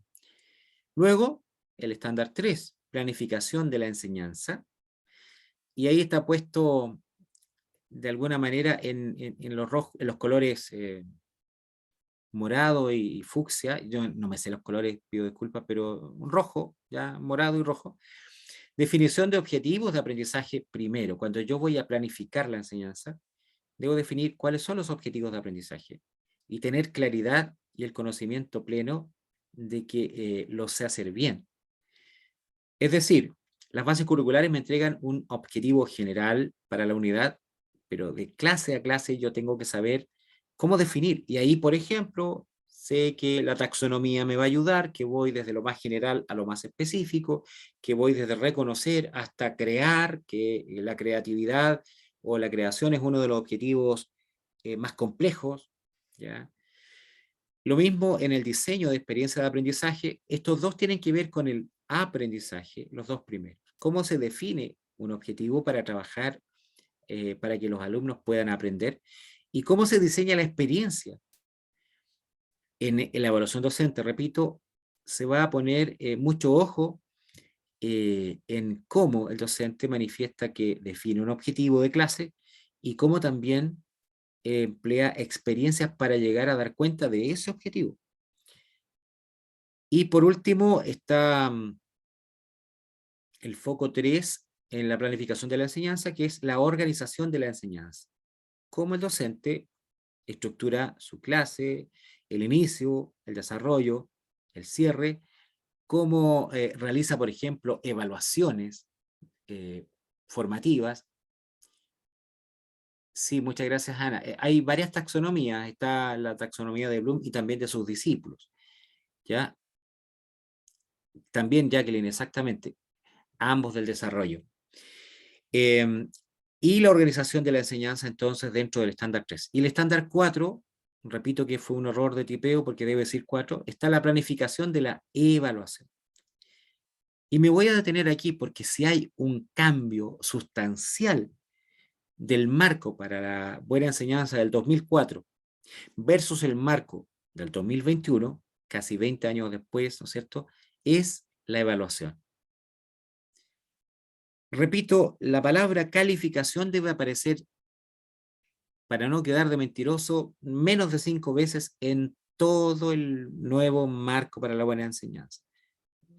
Luego, el estándar 3, planificación de la enseñanza. Y ahí está puesto de alguna manera en los colores morado y fucsia. Yo no me sé los colores, pido disculpas, pero rojo, ya morado y rojo. Definición de objetivos de aprendizaje primero. Cuando yo voy a planificar la enseñanza, debo definir cuáles son los objetivos de aprendizaje y tener claridad y el conocimiento pleno de que lo sé hacer bien. Es decir, las bases curriculares me entregan un objetivo general para la unidad, pero de clase a clase yo tengo que saber cómo definir. Y ahí, por ejemplo, sé que la taxonomía me va a ayudar, que voy desde lo más general a lo más específico, que voy desde reconocer hasta crear, que la creatividad o la creación es uno de los objetivos más complejos, ¿ya? Lo mismo en el diseño de experiencia de aprendizaje. Estos dos tienen que ver con el aprendizaje, los dos primeros. ¿Cómo se define un objetivo para trabajar, para que los alumnos puedan aprender? ¿Y cómo se diseña la experiencia? En la evaluación docente, repito, se va a poner mucho ojo en cómo el docente manifiesta que define un objetivo de clase y cómo también emplea experiencias para llegar a dar cuenta de ese objetivo. Y por último está el foco 3 en la planificación de la enseñanza, que es la organización de la enseñanza. Cómo el docente estructura su clase, el inicio, el desarrollo, el cierre, cómo realiza, por ejemplo, evaluaciones formativas. Sí, muchas gracias, Ana. Hay varias taxonomías. Está la taxonomía de Bloom y también de sus discípulos. ¿Ya? También Jacqueline, exactamente. Ambos del desarrollo. Y la organización de la enseñanza, entonces, dentro del estándar 3. Y el estándar 4, repito que fue un error de tipeo porque debe decir 4, está la planificación de la evaluación. Y me voy a detener aquí porque si hay un cambio sustancial del marco para la buena enseñanza del 2004 versus el marco del 2021, casi 20 años después, ¿no es cierto?, es la evaluación. Repito, la palabra calificación debe aparecer, para no quedar de mentiroso, menos de 5 veces en todo el nuevo marco para la buena enseñanza.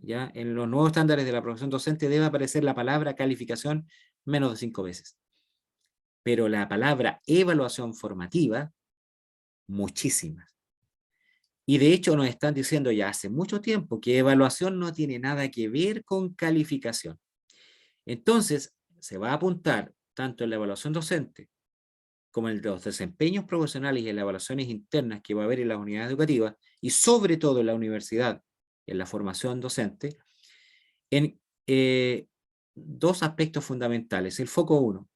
¿ya? En los nuevos estándares de la profesión docente debe aparecer la palabra calificación menos de 5 veces. Pero la palabra evaluación formativa, muchísimas. Y de hecho nos están diciendo ya hace mucho tiempo que evaluación no tiene nada que ver con calificación. Entonces, se va a apuntar tanto en la evaluación docente como en los desempeños profesionales y en las evaluaciones internas que va a haber en las unidades educativas, y sobre todo en la universidad, en la formación docente, en dos aspectos fundamentales. El foco 1,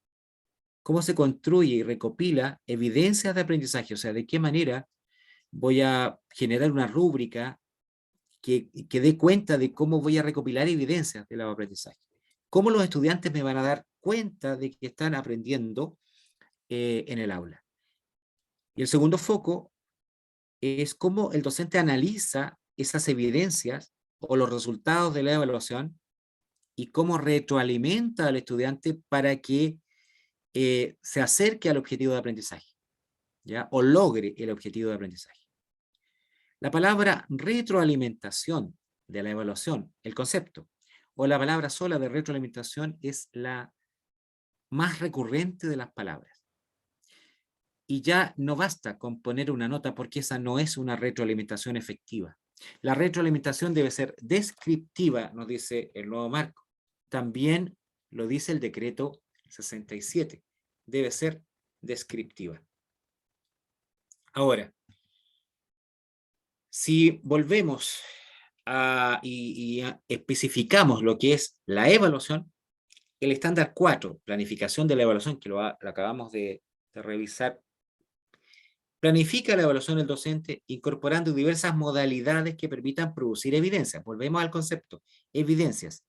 cómo se construye y recopila evidencias de aprendizaje, o sea, de qué manera voy a generar una rúbrica que dé cuenta de cómo voy a recopilar evidencias del aprendizaje. Cómo los estudiantes me van a dar cuenta de que están aprendiendo en el aula. Y el segundo foco es cómo el docente analiza esas evidencias o los resultados de la evaluación y cómo retroalimenta al estudiante para que se acerque al objetivo de aprendizaje, ¿ya? O logre el objetivo de aprendizaje. La palabra retroalimentación de la evaluación, el concepto, o la palabra sola de retroalimentación es la más recurrente de las palabras. Y ya no basta con poner una nota porque esa no es una retroalimentación efectiva. La retroalimentación debe ser descriptiva, nos dice el nuevo marco. También lo dice el decreto 67. Debe ser descriptiva. Ahora, si volvemos y especificamos lo que es la evaluación, el estándar 4, planificación de la evaluación, que lo acabamos de revisar, planifica la evaluación del docente incorporando diversas modalidades que permitan producir evidencias. Volvemos al concepto, evidencias.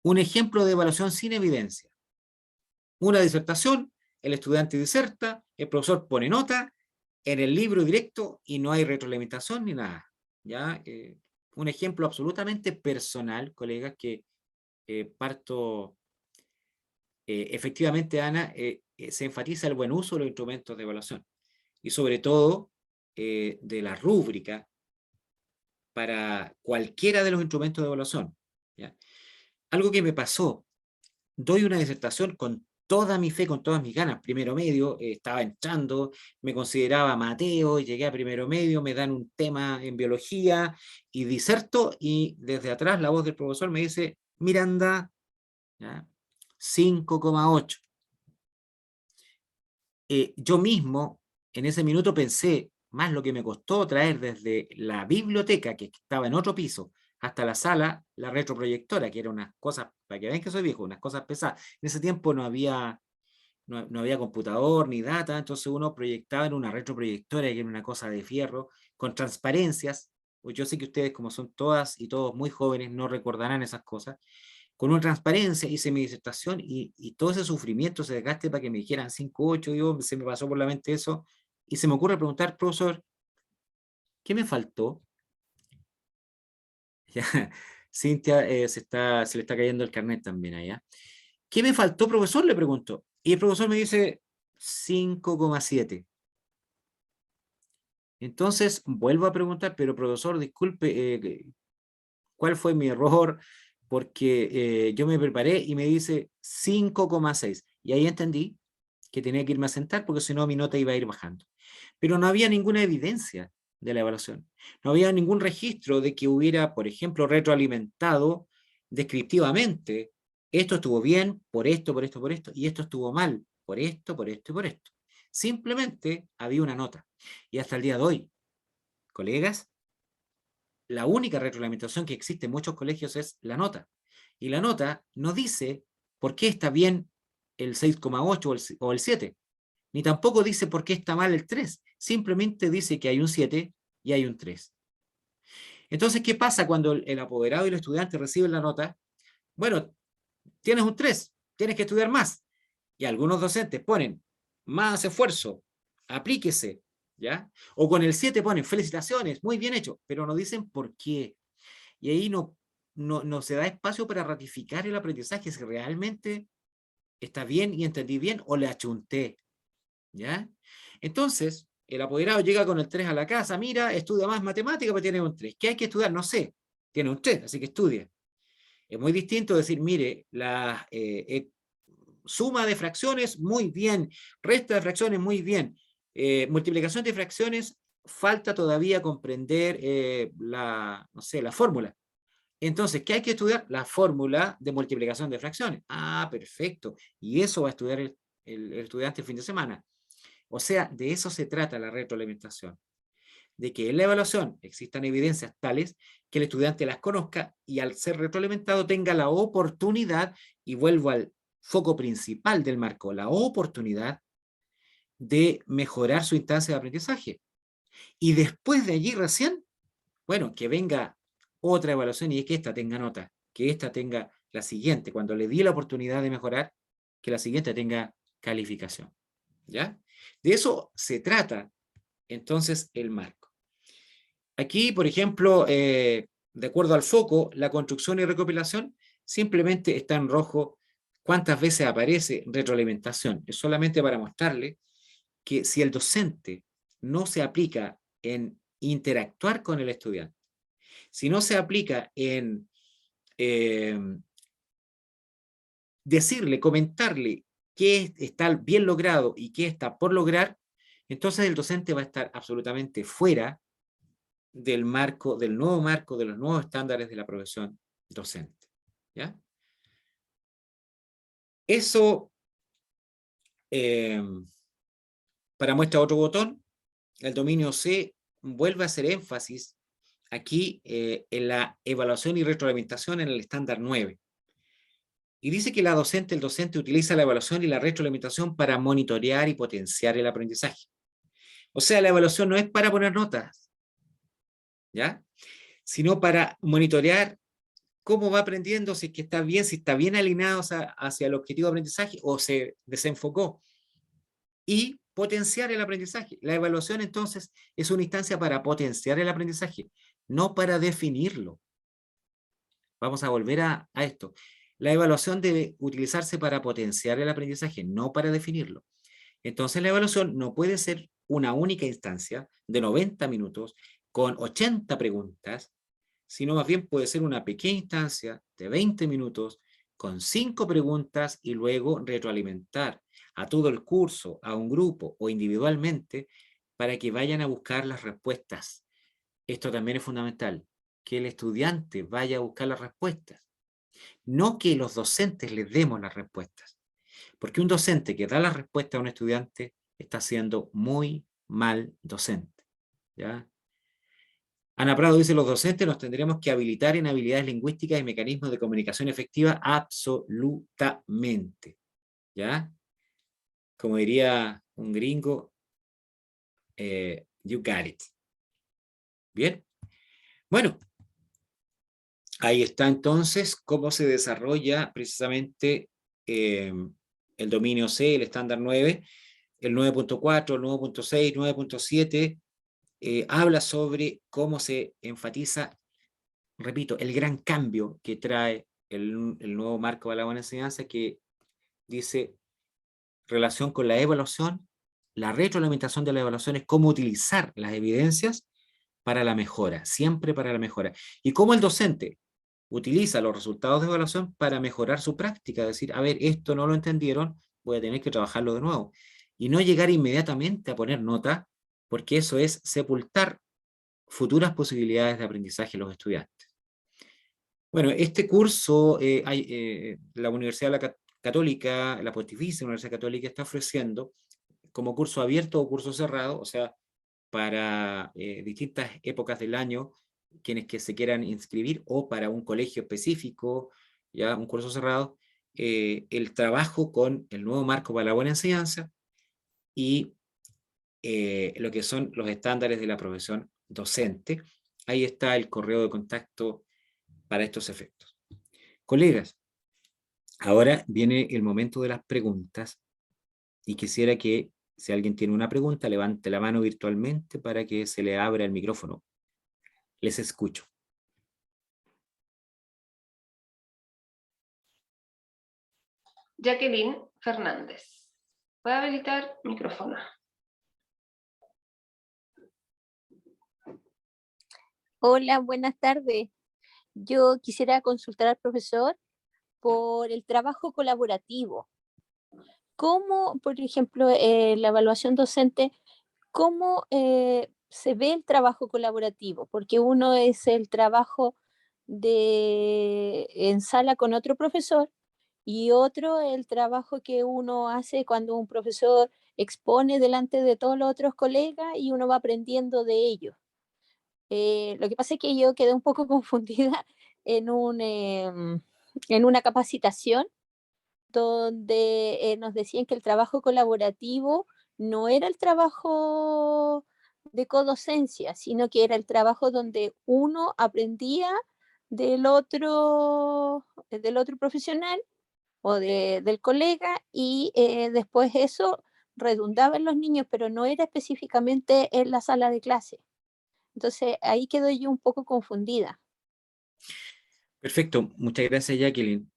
Un ejemplo de evaluación sin evidencia. Una disertación, el estudiante diserta, el profesor pone nota en el libro directo y no hay retroalimentación ni nada. ¿Ya? Un ejemplo absolutamente personal, colegas, que parto efectivamente, Ana, se enfatiza el buen uso de los instrumentos de evaluación y sobre todo de la rúbrica para cualquiera de los instrumentos de evaluación, ¿ya? Algo que me pasó, doy una disertación con toda mi fe, con todas mis ganas, primero medio, estaba entrando, me consideraba Mateo, llegué a primero medio, me dan un tema en biología y diserto, y desde atrás la voz del profesor me dice, Miranda, 5,8. Yo mismo en ese minuto pensé, más lo que me costó traer desde la biblioteca, que estaba en otro piso, hasta la sala, la retroproyectora, que era unas cosas, para que vean que soy viejo, unas cosas pesadas. En ese tiempo no había computador ni data, entonces uno proyectaba en una retroproyectora, que era una cosa de fierro, con transparencias. Pues yo sé que ustedes, como son todas y todos muy jóvenes, no recordarán esas cosas. Con una transparencia hice mi disertación y todo ese sufrimiento, ese desgaste para que me dijeran 5,8, yo, se me pasó por la mente eso, y se me ocurre preguntar, profesor, ¿qué me faltó? Ya, Cintia se le está cayendo el carnet también allá. ¿Qué me faltó, profesor? Le pregunto. Y el profesor me dice 5,7. Entonces vuelvo a preguntar, pero profesor, disculpe, ¿cuál fue mi error? Porque yo me preparé y me dice 5,6. Y ahí entendí que tenía que irme a sentar porque si no mi nota iba a ir bajando. Pero no había ninguna evidencia de la evaluación. No había ningún registro de que hubiera, por ejemplo, retroalimentado descriptivamente, esto estuvo bien por esto, por esto, por esto, y esto estuvo mal por esto, por esto y por esto. Simplemente había una nota. Y hasta el día de hoy, colegas, la única retroalimentación que existe en muchos colegios es la nota. Y la nota no dice por qué está bien el 6,8 o el 7. Ni tampoco dice por qué está mal el 3. Simplemente dice que hay un 7 y hay un 3. Entonces, ¿qué pasa cuando el apoderado y el estudiante reciben la nota? Bueno, tienes un 3, tienes que estudiar más. Y algunos docentes ponen más esfuerzo, aplíquese, ¿ya? O con el 7 ponen felicitaciones, muy bien hecho, pero no dicen por qué. Y ahí no se da espacio para ratificar el aprendizaje, si realmente está bien y entendí bien o le achunté, ¿ya? Entonces, el apoderado llega con el 3 a la casa, mira, estudia más matemática, pero tiene un 3. ¿Qué hay que estudiar? No sé. tiene un 3, así que estudia. Es muy distinto decir, mire, la suma de fracciones, muy bien, resta de fracciones, muy bien, multiplicación de fracciones, falta todavía comprender no sé, la fórmula. Entonces, ¿qué hay que estudiar? La fórmula de multiplicación de fracciones. Ah, perfecto. Y eso va a estudiar el estudiante el fin de semana. O sea, de eso se trata la retroalimentación. De que en la evaluación existan evidencias tales que el estudiante las conozca y al ser retroalimentado tenga la oportunidad, y vuelvo al foco principal del marco, la oportunidad de mejorar su instancia de aprendizaje. Y después de allí recién, bueno, que venga otra evaluación y es que esta tenga nota, que esta tenga la siguiente, cuando le di la oportunidad de mejorar, que la siguiente tenga calificación. ¿Ya? De eso se trata entonces el marco. Aquí, por ejemplo, de acuerdo al foco, la construcción y recopilación simplemente está en rojo cuántas veces aparece retroalimentación. Es solamente para mostrarle que si el docente no se aplica en interactuar con el estudiante, si no se aplica en decirle, comentarle qué está bien logrado y qué está por lograr, entonces el docente va a estar absolutamente fuera del marco, del nuevo marco, de los nuevos estándares de la profesión docente. ¿Ya? Eso, para muestra otro botón, el dominio C vuelve a hacer énfasis aquí en la evaluación y retroalimentación en el estándar 9. Y dice que el docente utiliza la evaluación y la retroalimentación para monitorear y potenciar el aprendizaje. O sea, la evaluación no es para poner notas, ¿ya? Sino para monitorear cómo va aprendiendo, si es que está bien, si está bien alineado hacia el objetivo de aprendizaje o se desenfocó. Y potenciar el aprendizaje. La evaluación entonces es una instancia para potenciar el aprendizaje, no para definirlo. Vamos a volver a esto. La evaluación debe utilizarse para potenciar el aprendizaje, no para definirlo. Entonces la evaluación no puede ser una única instancia de 90 minutos con 80 preguntas, sino más bien puede ser una pequeña instancia de 20 minutos con 5 preguntas y luego retroalimentar a todo el curso, a un grupo o individualmente para que vayan a buscar las respuestas. Esto también es fundamental, que el estudiante vaya a buscar las respuestas, no que los docentes les demos las respuestas. Porque un docente que da la respuesta a un estudiante está siendo muy mal docente. ¿Ya? Ana Prado dice, los docentes nos tendremos que habilitar en habilidades lingüísticas y mecanismos de comunicación efectiva absolutamente. ¿Ya? Como diría un gringo, you got it. Bien. Bueno, ahí está entonces cómo se desarrolla precisamente el dominio C, el estándar 9, el 9.4, el 9.6, 9.7, habla sobre cómo se enfatiza, repito, el gran cambio que trae el nuevo marco de la buena enseñanza, que dice relación con la evaluación, la retroalimentación de las evaluaciones, cómo utilizar las evidencias para la mejora, siempre para la mejora. Y cómo el docente utiliza los resultados de evaluación para mejorar su práctica, decir, a ver, esto no lo entendieron, voy a tener que trabajarlo de nuevo. Y no llegar inmediatamente a poner nota, porque eso es sepultar futuras posibilidades de aprendizaje de los estudiantes. Bueno, este curso, la Universidad Católica, la Pontificia Universidad Católica está ofreciendo como curso abierto o curso cerrado, o sea, para distintas épocas del año, quienes que se quieran inscribir, o para un colegio específico, ya un curso cerrado, el trabajo con el nuevo marco para la buena enseñanza y lo que son los estándares de la profesión docente. Ahí está el correo de contacto para estos efectos. Colegas, ahora viene el momento de las preguntas y quisiera que si alguien tiene una pregunta, levante la mano virtualmente para que se le abra el micrófono. Les escucho. Jacqueline Fernández. ¿Puede habilitar micrófono? Hola, buenas tardes. yo quisiera consultar al profesor por el trabajo colaborativo. ¿Cómo, por ejemplo, la evaluación docente, cómo se ve el trabajo colaborativo? Porque uno es el trabajo en sala con otro profesor y otro el trabajo que uno hace cuando un profesor expone delante de todos los otros colegas y uno va aprendiendo de ellos. Lo que pasa es que yo quedé un poco confundida en una capacitación donde nos decían que el trabajo colaborativo no era el trabajo de codocencia, sino que era el trabajo donde uno aprendía del otro profesional o del colega y después eso redundaba en los niños, pero no era específicamente en la sala de clase. Entonces ahí quedo yo un poco confundida. Perfecto, muchas gracias, Jacqueline.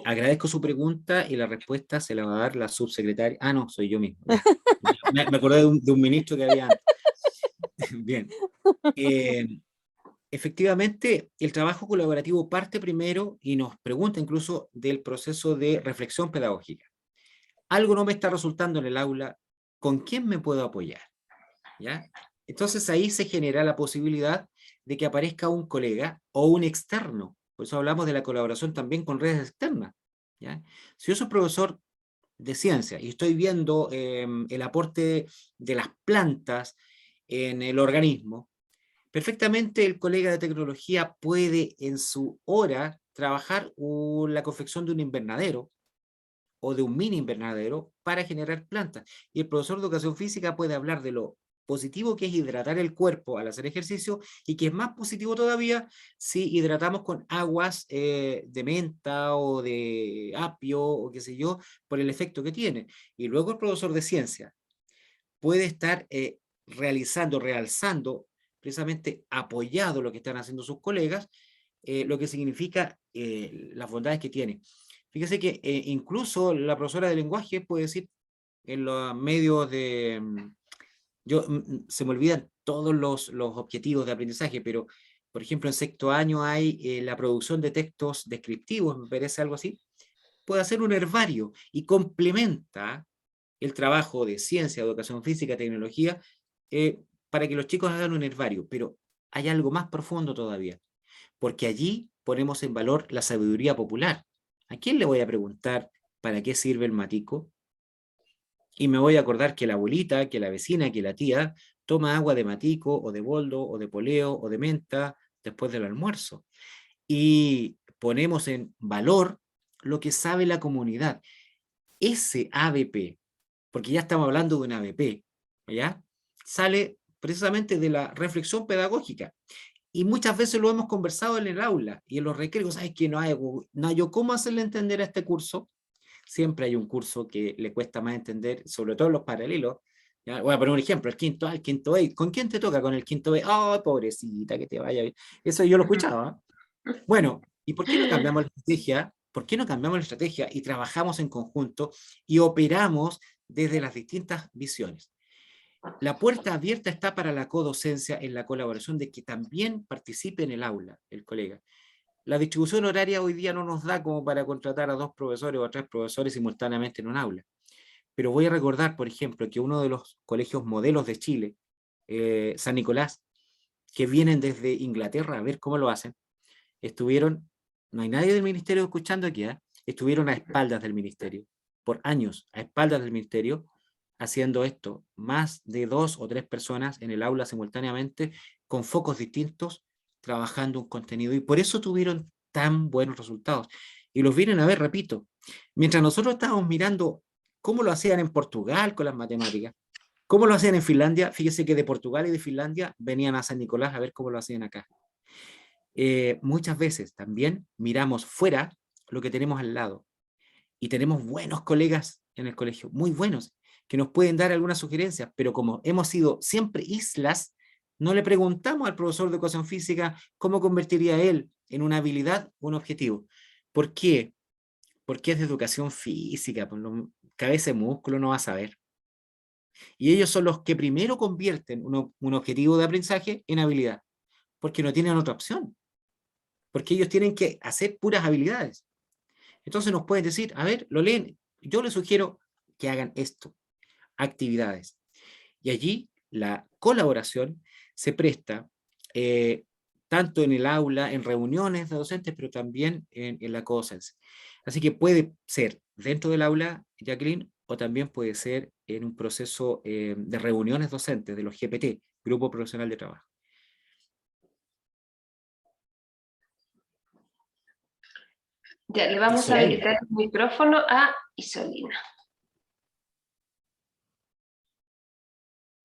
Agradezco su pregunta y la respuesta se la va a dar la subsecretaria. Ah, no, soy yo mismo. Ya. Me acordé de un ministro que había antes. Bien. Efectivamente, el trabajo colaborativo parte primero y nos pregunta incluso del proceso de reflexión pedagógica. Algo no me está resultando en el aula, ¿con quién me puedo apoyar? ¿Ya? Entonces ahí se genera la posibilidad de que aparezca un colega o un externo. Por eso hablamos de la colaboración también con redes externas. ¿Ya? Si yo soy profesor de ciencia y estoy viendo el aporte de las plantas en el organismo, perfectamente el colega de tecnología puede en su hora trabajar la confección de un invernadero o de un mini invernadero para generar plantas. Y el profesor de educación física puede hablar de lo positivo que es hidratar el cuerpo al hacer ejercicio y que es más positivo todavía si hidratamos con aguas de menta o de apio o qué sé yo, por el efecto que tiene. Y luego el profesor de ciencia puede estar realzando, precisamente apoyado lo que están haciendo sus colegas, lo que significa las bondades que tiene. Fíjese que incluso la profesora de lenguaje puede decir en los medios de... se me olvidan todos los objetivos de aprendizaje, pero por ejemplo en sexto año hay la producción de textos descriptivos, me parece algo así, puede hacer un herbario y complementa el trabajo de ciencia, educación física, tecnología, para que los chicos hagan un herbario, pero hay algo más profundo todavía, porque allí ponemos en valor la sabiduría popular. ¿A quién le voy a preguntar para qué sirve el matico? Y me voy a acordar que la abuelita, que la vecina, que la tía toma agua de matico o de boldo o de poleo o de menta después del almuerzo. Y ponemos en valor lo que sabe la comunidad. Ese ABP, porque ya estamos hablando de un ABP, ¿ya? Sale precisamente de la reflexión pedagógica. Y muchas veces lo hemos conversado en el aula y en los recreos. ¿Sabes que no hay cómo hacerle entender a este curso? Siempre hay un curso que le cuesta más entender, sobre todo los paralelos. ¿Ya? Voy a poner un ejemplo, el quinto A, el quinto B. ¿Con quién te toca? Con el quinto B. ¡Oh, pobrecita, que te vaya bien! Eso yo lo escuchaba. Bueno, ¿y por qué no cambiamos la estrategia? ¿Por qué no cambiamos la estrategia y trabajamos en conjunto y operamos desde las distintas visiones? La puerta abierta está para la codocencia en la colaboración de que también participe en el aula el colega. La distribución horaria hoy día no nos da como para contratar a 2 profesores o a 3 profesores simultáneamente en un aula. Pero voy a recordar, por ejemplo, que uno de los colegios modelos de Chile, San Nicolás, que vienen desde Inglaterra a ver cómo lo hacen, estuvieron, no hay nadie del ministerio escuchando aquí, estuvieron a espaldas del ministerio, por años, a espaldas del ministerio, haciendo esto, más de 2 o 3 personas en el aula simultáneamente, con focos distintos, trabajando un contenido, y por eso tuvieron tan buenos resultados. Y los vienen a ver, repito, mientras nosotros estábamos mirando cómo lo hacían en Portugal con las matemáticas, cómo lo hacían en Finlandia, fíjese que de Portugal y de Finlandia venían a San Nicolás a ver cómo lo hacían acá. Muchas veces también miramos fuera lo que tenemos al lado, y tenemos buenos colegas en el colegio, muy buenos, que nos pueden dar algunas sugerencias, pero como hemos sido siempre islas, no le preguntamos al profesor de educación física cómo convertiría él en una habilidad un objetivo. ¿Por qué? Porque es de educación física, por cabeza y músculo no va a saber. Y ellos son los que primero convierten un objetivo de aprendizaje en habilidad, porque no tienen otra opción. porque ellos tienen que hacer puras habilidades. Entonces nos pueden decir, a ver, lo leen, yo les sugiero que hagan esto, actividades. Y allí la colaboración se presta tanto en el aula, en reuniones de docentes, pero también en la codocencia. Así que puede ser dentro del aula, Jacqueline, o también puede ser en un proceso de reuniones docentes de los GPT, Grupo Profesional de Trabajo. Ya, le vamos a Isolina. habilitar el micrófono a Isolina.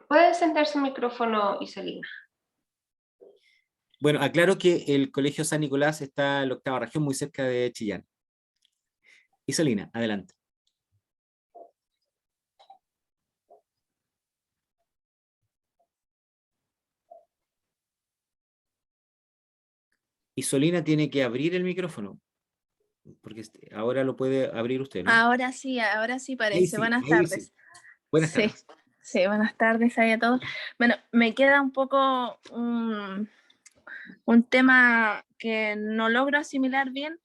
¿Puede encender su micrófono, Isolina? Bueno, aclaro que el Colegio San Nicolás está en la 8ª región, muy cerca de Chillán. Isolina, adelante. Isolina tiene que abrir el micrófono, porque ahora lo puede abrir usted, ¿no? Ahora sí Ahí parece. sí, Buenas ahí tardes. sí. Buenas Sí, tardes. sí, buenas tardes ahí a todos. Bueno, me queda un poco un tema que no logro asimilar bien.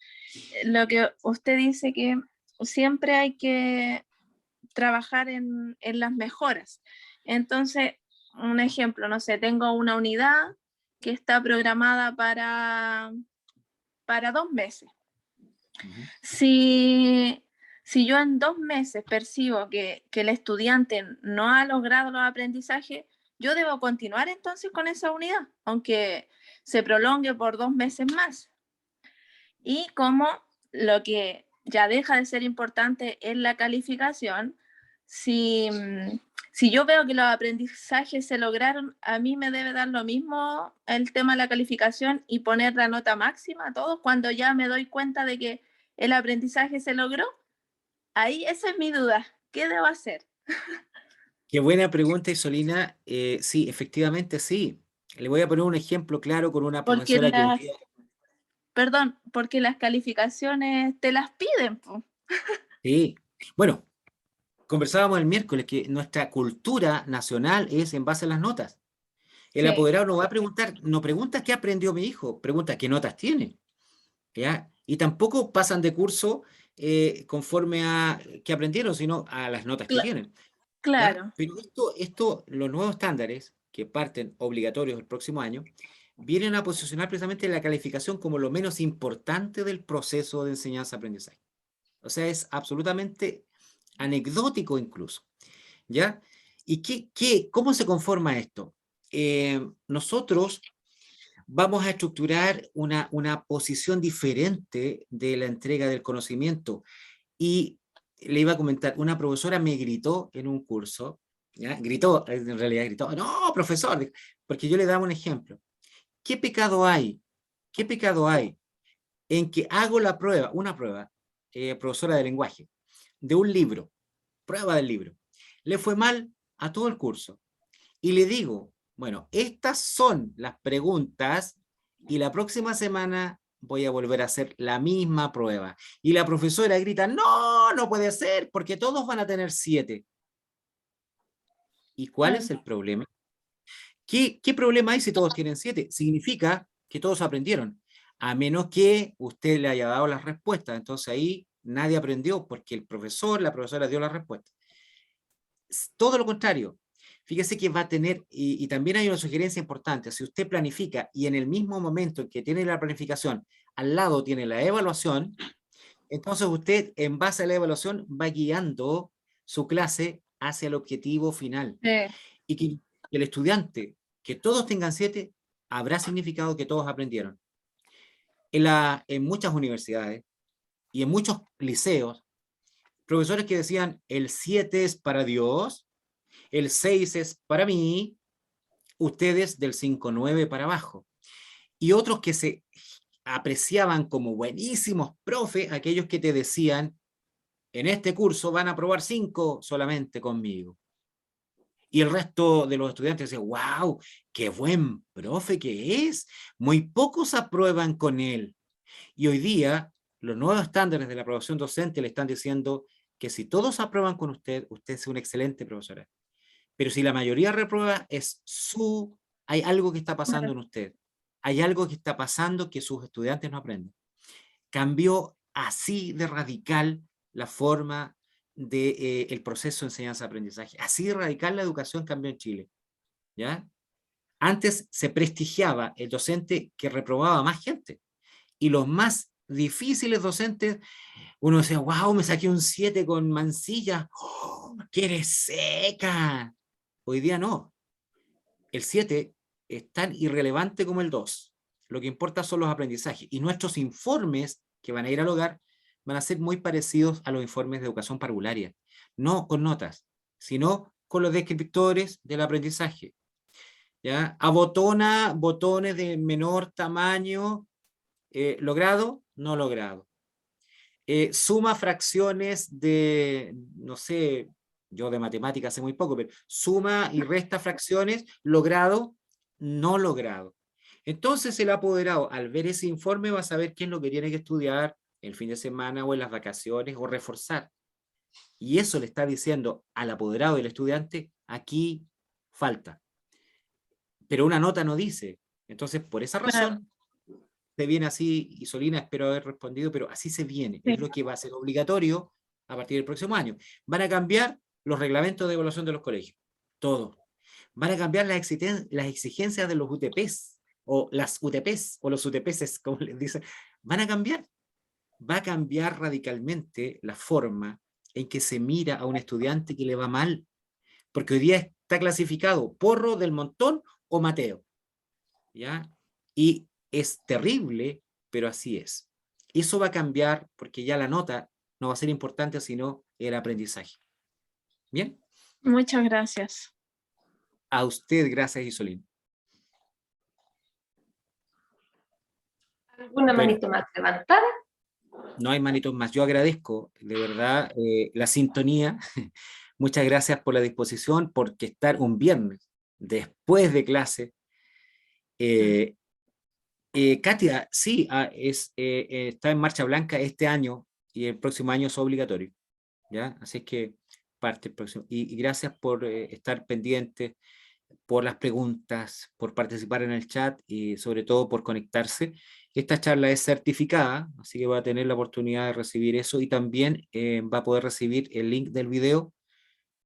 Lo que usted dice que siempre hay que trabajar en las mejoras. Entonces, un ejemplo, no sé, tengo una unidad que está programada para 2 meses. Ujú. Si yo en 2 meses percibo que el estudiante no ha logrado los aprendizajes, yo debo continuar entonces con esa unidad, aunque se prolongue por 2 meses más. Y como lo que ya deja de ser importante es la calificación, si yo veo que los aprendizajes se lograron, a mí me debe dar lo mismo el tema de la calificación y poner la nota máxima a todos cuando ya me doy cuenta de que el aprendizaje se logró. Ahí esa es mi duda. ¿Qué debo hacer? Qué buena pregunta, Isolina. Sí, efectivamente sí. Le voy a poner un ejemplo claro con una Porque profesora que hoy día... porque las calificaciones te las piden, po. Sí. Bueno, conversábamos el miércoles que nuestra cultura nacional es en base a las notas. El Sí, apoderado no va a preguntar, no pregunta qué aprendió mi hijo, pregunta qué notas tiene. ¿Ya? Y tampoco pasan de curso conforme a qué aprendieron, sino a las notas que tienen. ¿Ya? claro. Pero los nuevos estándares que parten obligatorios el próximo año, vienen a posicionar precisamente la calificación como lo menos importante del proceso de enseñanza-aprendizaje. O sea, es absolutamente anecdótico incluso. ¿Ya? ¿Y cómo se conforma esto? Nosotros vamos a estructurar una posición diferente de la entrega del conocimiento. Y le iba a comentar, una profesora me gritó en un curso, ¿ya? Gritó, en realidad gritó, no, profesor, porque yo le daba un ejemplo. ¿Qué pecado hay? ¿Qué pecado hay en que hago la prueba, una prueba, profesora de lenguaje, de un libro, prueba del libro? Le fue mal a todo el curso. Y le digo, bueno, estas son las preguntas y la próxima semana voy a volver a hacer la misma prueba. Y la profesora grita, no, no puede ser, porque todos van a tener 7. ¿Y cuál es el problema? ¿Qué problema hay si todos tienen 7? Significa que todos aprendieron, a menos que usted le haya dado las respuestas. Entonces ahí nadie aprendió porque el profesor, la profesora dio la respuesta. Todo lo contrario. Fíjese que va a tener, y también hay una sugerencia importante, si usted planifica y en el mismo momento en que tiene la planificación, al lado tiene la evaluación, entonces usted en base a la evaluación va guiando su clase hacia el objetivo final. Y que el estudiante, que todos tengan 7, habrá significado que todos aprendieron. En muchas universidades y en muchos liceos, profesores que decían, el 7 es para Dios, el 6 es para mí, ustedes del 5-9 para abajo. Y otros que se apreciaban como buenísimos profe, aquellos que te decían, en este curso van a probar 5 solamente conmigo. Y el resto de los estudiantes decían, wow, qué buen profe que es. Muy pocos aprueban con él. Y hoy día, los nuevos estándares de la aprobación docente le están diciendo que si todos aprueban con usted, usted es una excelente profesora. Pero si la mayoría reprueba, hay algo que está pasando en usted. hay algo que está pasando que sus estudiantes no aprenden. Cambió así de radical la forma del proceso de enseñanza-aprendizaje. Así de radical la educación cambió en Chile. ¿Ya? Antes se prestigiaba el docente que reprobaba más gente. Y los más difíciles docentes, uno decía, wow, me saqué un 7 con Mansilla. ¡Oh, que eres seca! Hoy día no. El 7 es tan irrelevante como el 2. Lo que importa son los aprendizajes. Y nuestros informes que van a ir al hogar van a ser muy parecidos a los informes de educación parvularia. No con notas, sino con los descriptores del aprendizaje. ¿Ya? Abotona botones de menor tamaño, logrado, no logrado. Suma fracciones de, no sé, yo de matemáticas sé muy poco, pero suma y resta fracciones, logrado, no logrado. Entonces el apoderado, al ver ese informe, va a saber qué es lo que tiene que estudiar el fin de semana o en las vacaciones o reforzar. Y eso le está diciendo al apoderado y al estudiante, aquí falta. Pero una nota no dice. Entonces, por esa razón, se viene así, y Solina, espero haber respondido, pero así se viene. Sí. Es lo que va a ser obligatorio a partir del próximo año. Van a cambiar los reglamentos de evaluación de los colegios. Todo. Van a cambiar las exigencias de los UTPs, o las UTPs, o los UTPs, como les dicen. Van a cambiar. Va a cambiar radicalmente la forma en que se mira a un estudiante que le va mal. Porque hoy día está clasificado porro del montón o Mateo. ¿Ya? Y es terrible, pero así es. Eso va a cambiar porque ya la nota no va a ser importante, sino el aprendizaje. ¿Bien? Muchas gracias. A usted, gracias, Isolín. ¿Alguna Bueno. manito más levantada? No hay manitos más. Yo agradezco, de verdad, la sintonía. Muchas gracias por la disposición, porque estar un viernes después de clase. Katia, sí, está en marcha blanca este año y el próximo año es obligatorio. ¿Ya? Así es que parte el próximo. Y gracias por estar pendiente, por las preguntas, por participar en el chat y sobre todo por conectarse. Esta charla es certificada, así que va a tener la oportunidad de recibir eso y también va a poder recibir el link del video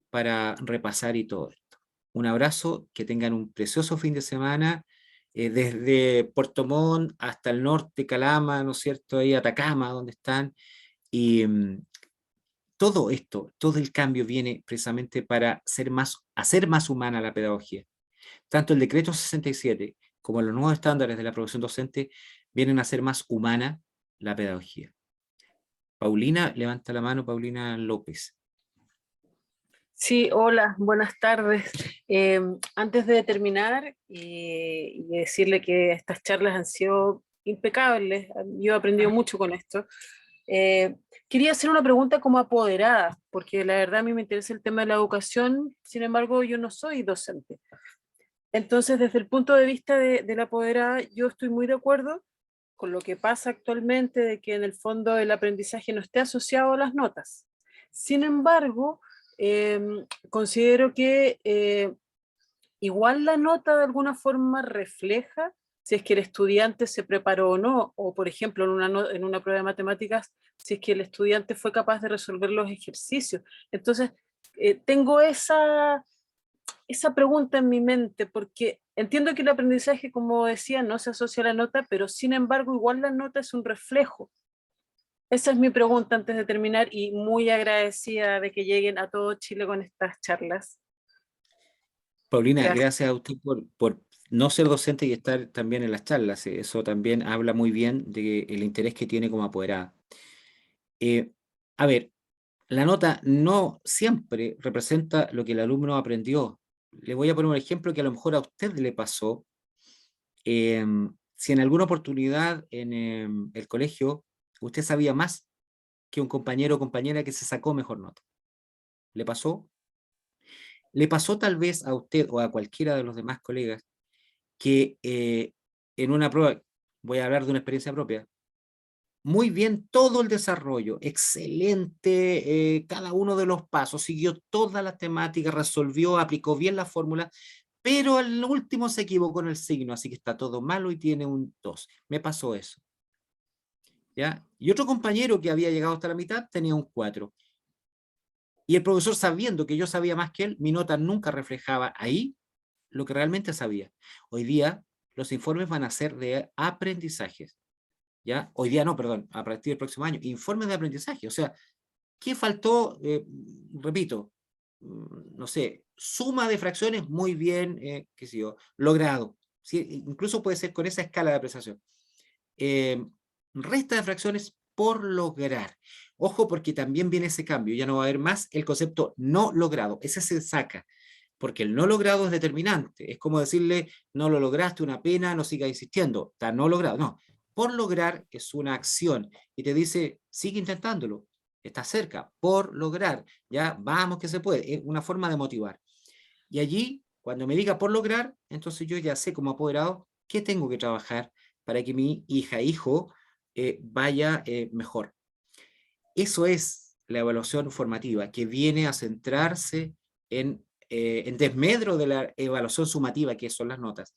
para repasar y todo esto. Un abrazo, que tengan un precioso fin de semana, desde Puerto Montt hasta el norte, Calama, ¿no es cierto? Ahí Atacama, donde están, y todo esto, todo el cambio viene precisamente para hacer más humana la pedagogía. Tanto el decreto 67 como los nuevos estándares de la profesión docente vienen a hacer más humana la pedagogía. Paulina, levanta la mano, Paulina López. Sí, hola, buenas tardes. Antes de terminar y decirle que estas charlas han sido impecables, yo he aprendido mucho con esto. Quería hacer una pregunta como apoderada, porque la verdad a mí me interesa el tema de la educación, sin embargo yo no soy docente. Entonces, desde el punto de vista de la apoderada, yo estoy muy de acuerdo con lo que pasa actualmente, de que en el fondo el aprendizaje no esté asociado a las notas. Sin embargo, considero que igual la nota de alguna forma refleja si es que el estudiante se preparó o no, o por ejemplo en una prueba de matemáticas, si es que el estudiante fue capaz de resolver los ejercicios. Entonces, tengo esa pregunta en mi mente, porque entiendo que el aprendizaje, como decía, no se asocia a la nota, pero sin embargo igual la nota es un reflejo. Esa es mi pregunta antes de terminar, y muy agradecida de que lleguen a todo Chile con estas charlas. Paulina, Gracias. gracias a usted por no ser docente y estar también en las charlas. Eso también habla muy bien del interés que tiene como apoderada. A ver, la nota no siempre representa lo que el alumno aprendió. Le voy a poner un ejemplo que a lo mejor a usted le pasó. Si en alguna oportunidad en el colegio usted sabía más que un compañero o compañera que se sacó mejor nota. ¿Le pasó? ¿Le pasó tal vez a usted o a cualquiera de los demás colegas que en una prueba, voy a hablar de una experiencia propia, muy bien todo el desarrollo, excelente, cada uno de los pasos, siguió todas las temáticas, resolvió, aplicó bien la fórmula, pero al último se equivocó en el signo, así que está todo malo y tiene un 2. Me pasó eso. ¿Ya? Y otro compañero que había llegado hasta la mitad tenía un 4. Y el profesor, sabiendo que yo sabía más que él, mi nota nunca reflejaba ahí lo que realmente sabía. Hoy día los informes van a ser de aprendizajes. ¿Ya? Hoy día no, perdón, a partir del próximo año, informes de aprendizaje. O sea, ¿qué faltó? Repito, no sé, suma de fracciones, muy bien, qué sé yo, logrado. ¿Sí? Incluso puede ser con esa escala de apreciación. Resta de fracciones por lograr. Ojo, porque también viene ese cambio, ya no va a haber más el concepto no logrado, ese se saca, porque el no logrado es determinante, es como decirle, no lo lograste, una pena, no sigas insistiendo, está no logrado, no. Por lograr es una acción, y te dice, sigue intentándolo, está cerca, por lograr, ya, vamos que se puede, es una forma de motivar. Y allí, cuando me diga por lograr, entonces yo ya sé como apoderado qué tengo que trabajar para que mi hija, hijo, vaya mejor. Eso es la evaluación formativa, que viene a centrarse en desmedro de la evaluación sumativa, que son las notas.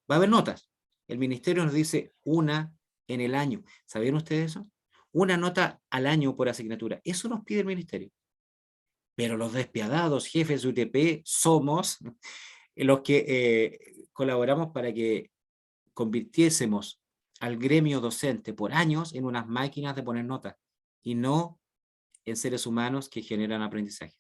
Va a haber notas. El ministerio nos dice una en el año. ¿Sabían ustedes eso? Una nota al año por asignatura. Eso nos pide el ministerio. Pero los despiadados jefes de UTP somos los que colaboramos para que convirtiésemos al gremio docente por años en unas máquinas de poner notas y no en seres humanos que generan aprendizaje.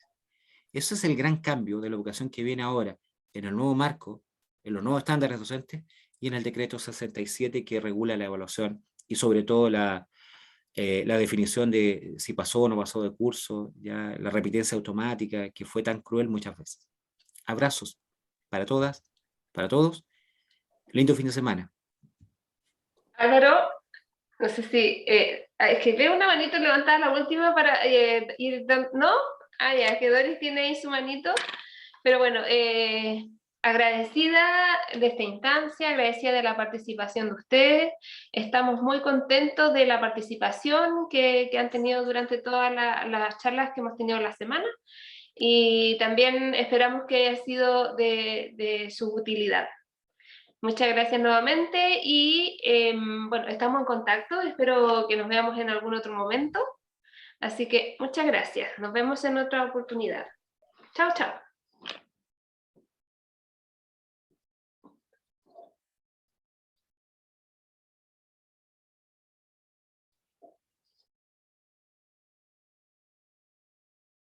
Ese es el gran cambio de la educación que viene ahora en el nuevo marco, en los nuevos estándares docentes y en el decreto 67 que regula la evaluación y sobre todo la definición de si pasó o no pasó de curso, ya la repitencia automática que fue tan cruel muchas veces. Abrazos para todas, para todos. Lindo fin de semana. Álvaro, no sé si, es que veo una manito levantada la última para ir dando, ¿no? Ah, ya, que Doris tiene ahí su manito, pero bueno, agradecida de esta instancia, agradecida de la participación de ustedes, estamos muy contentos de la participación que han tenido durante todas las charlas que hemos tenido la semana, y también esperamos que haya sido de su utilidad. Muchas gracias nuevamente y bueno, estamos en contacto, espero que nos veamos en algún otro momento. Así que muchas gracias, nos vemos en otra oportunidad. Chao, chao.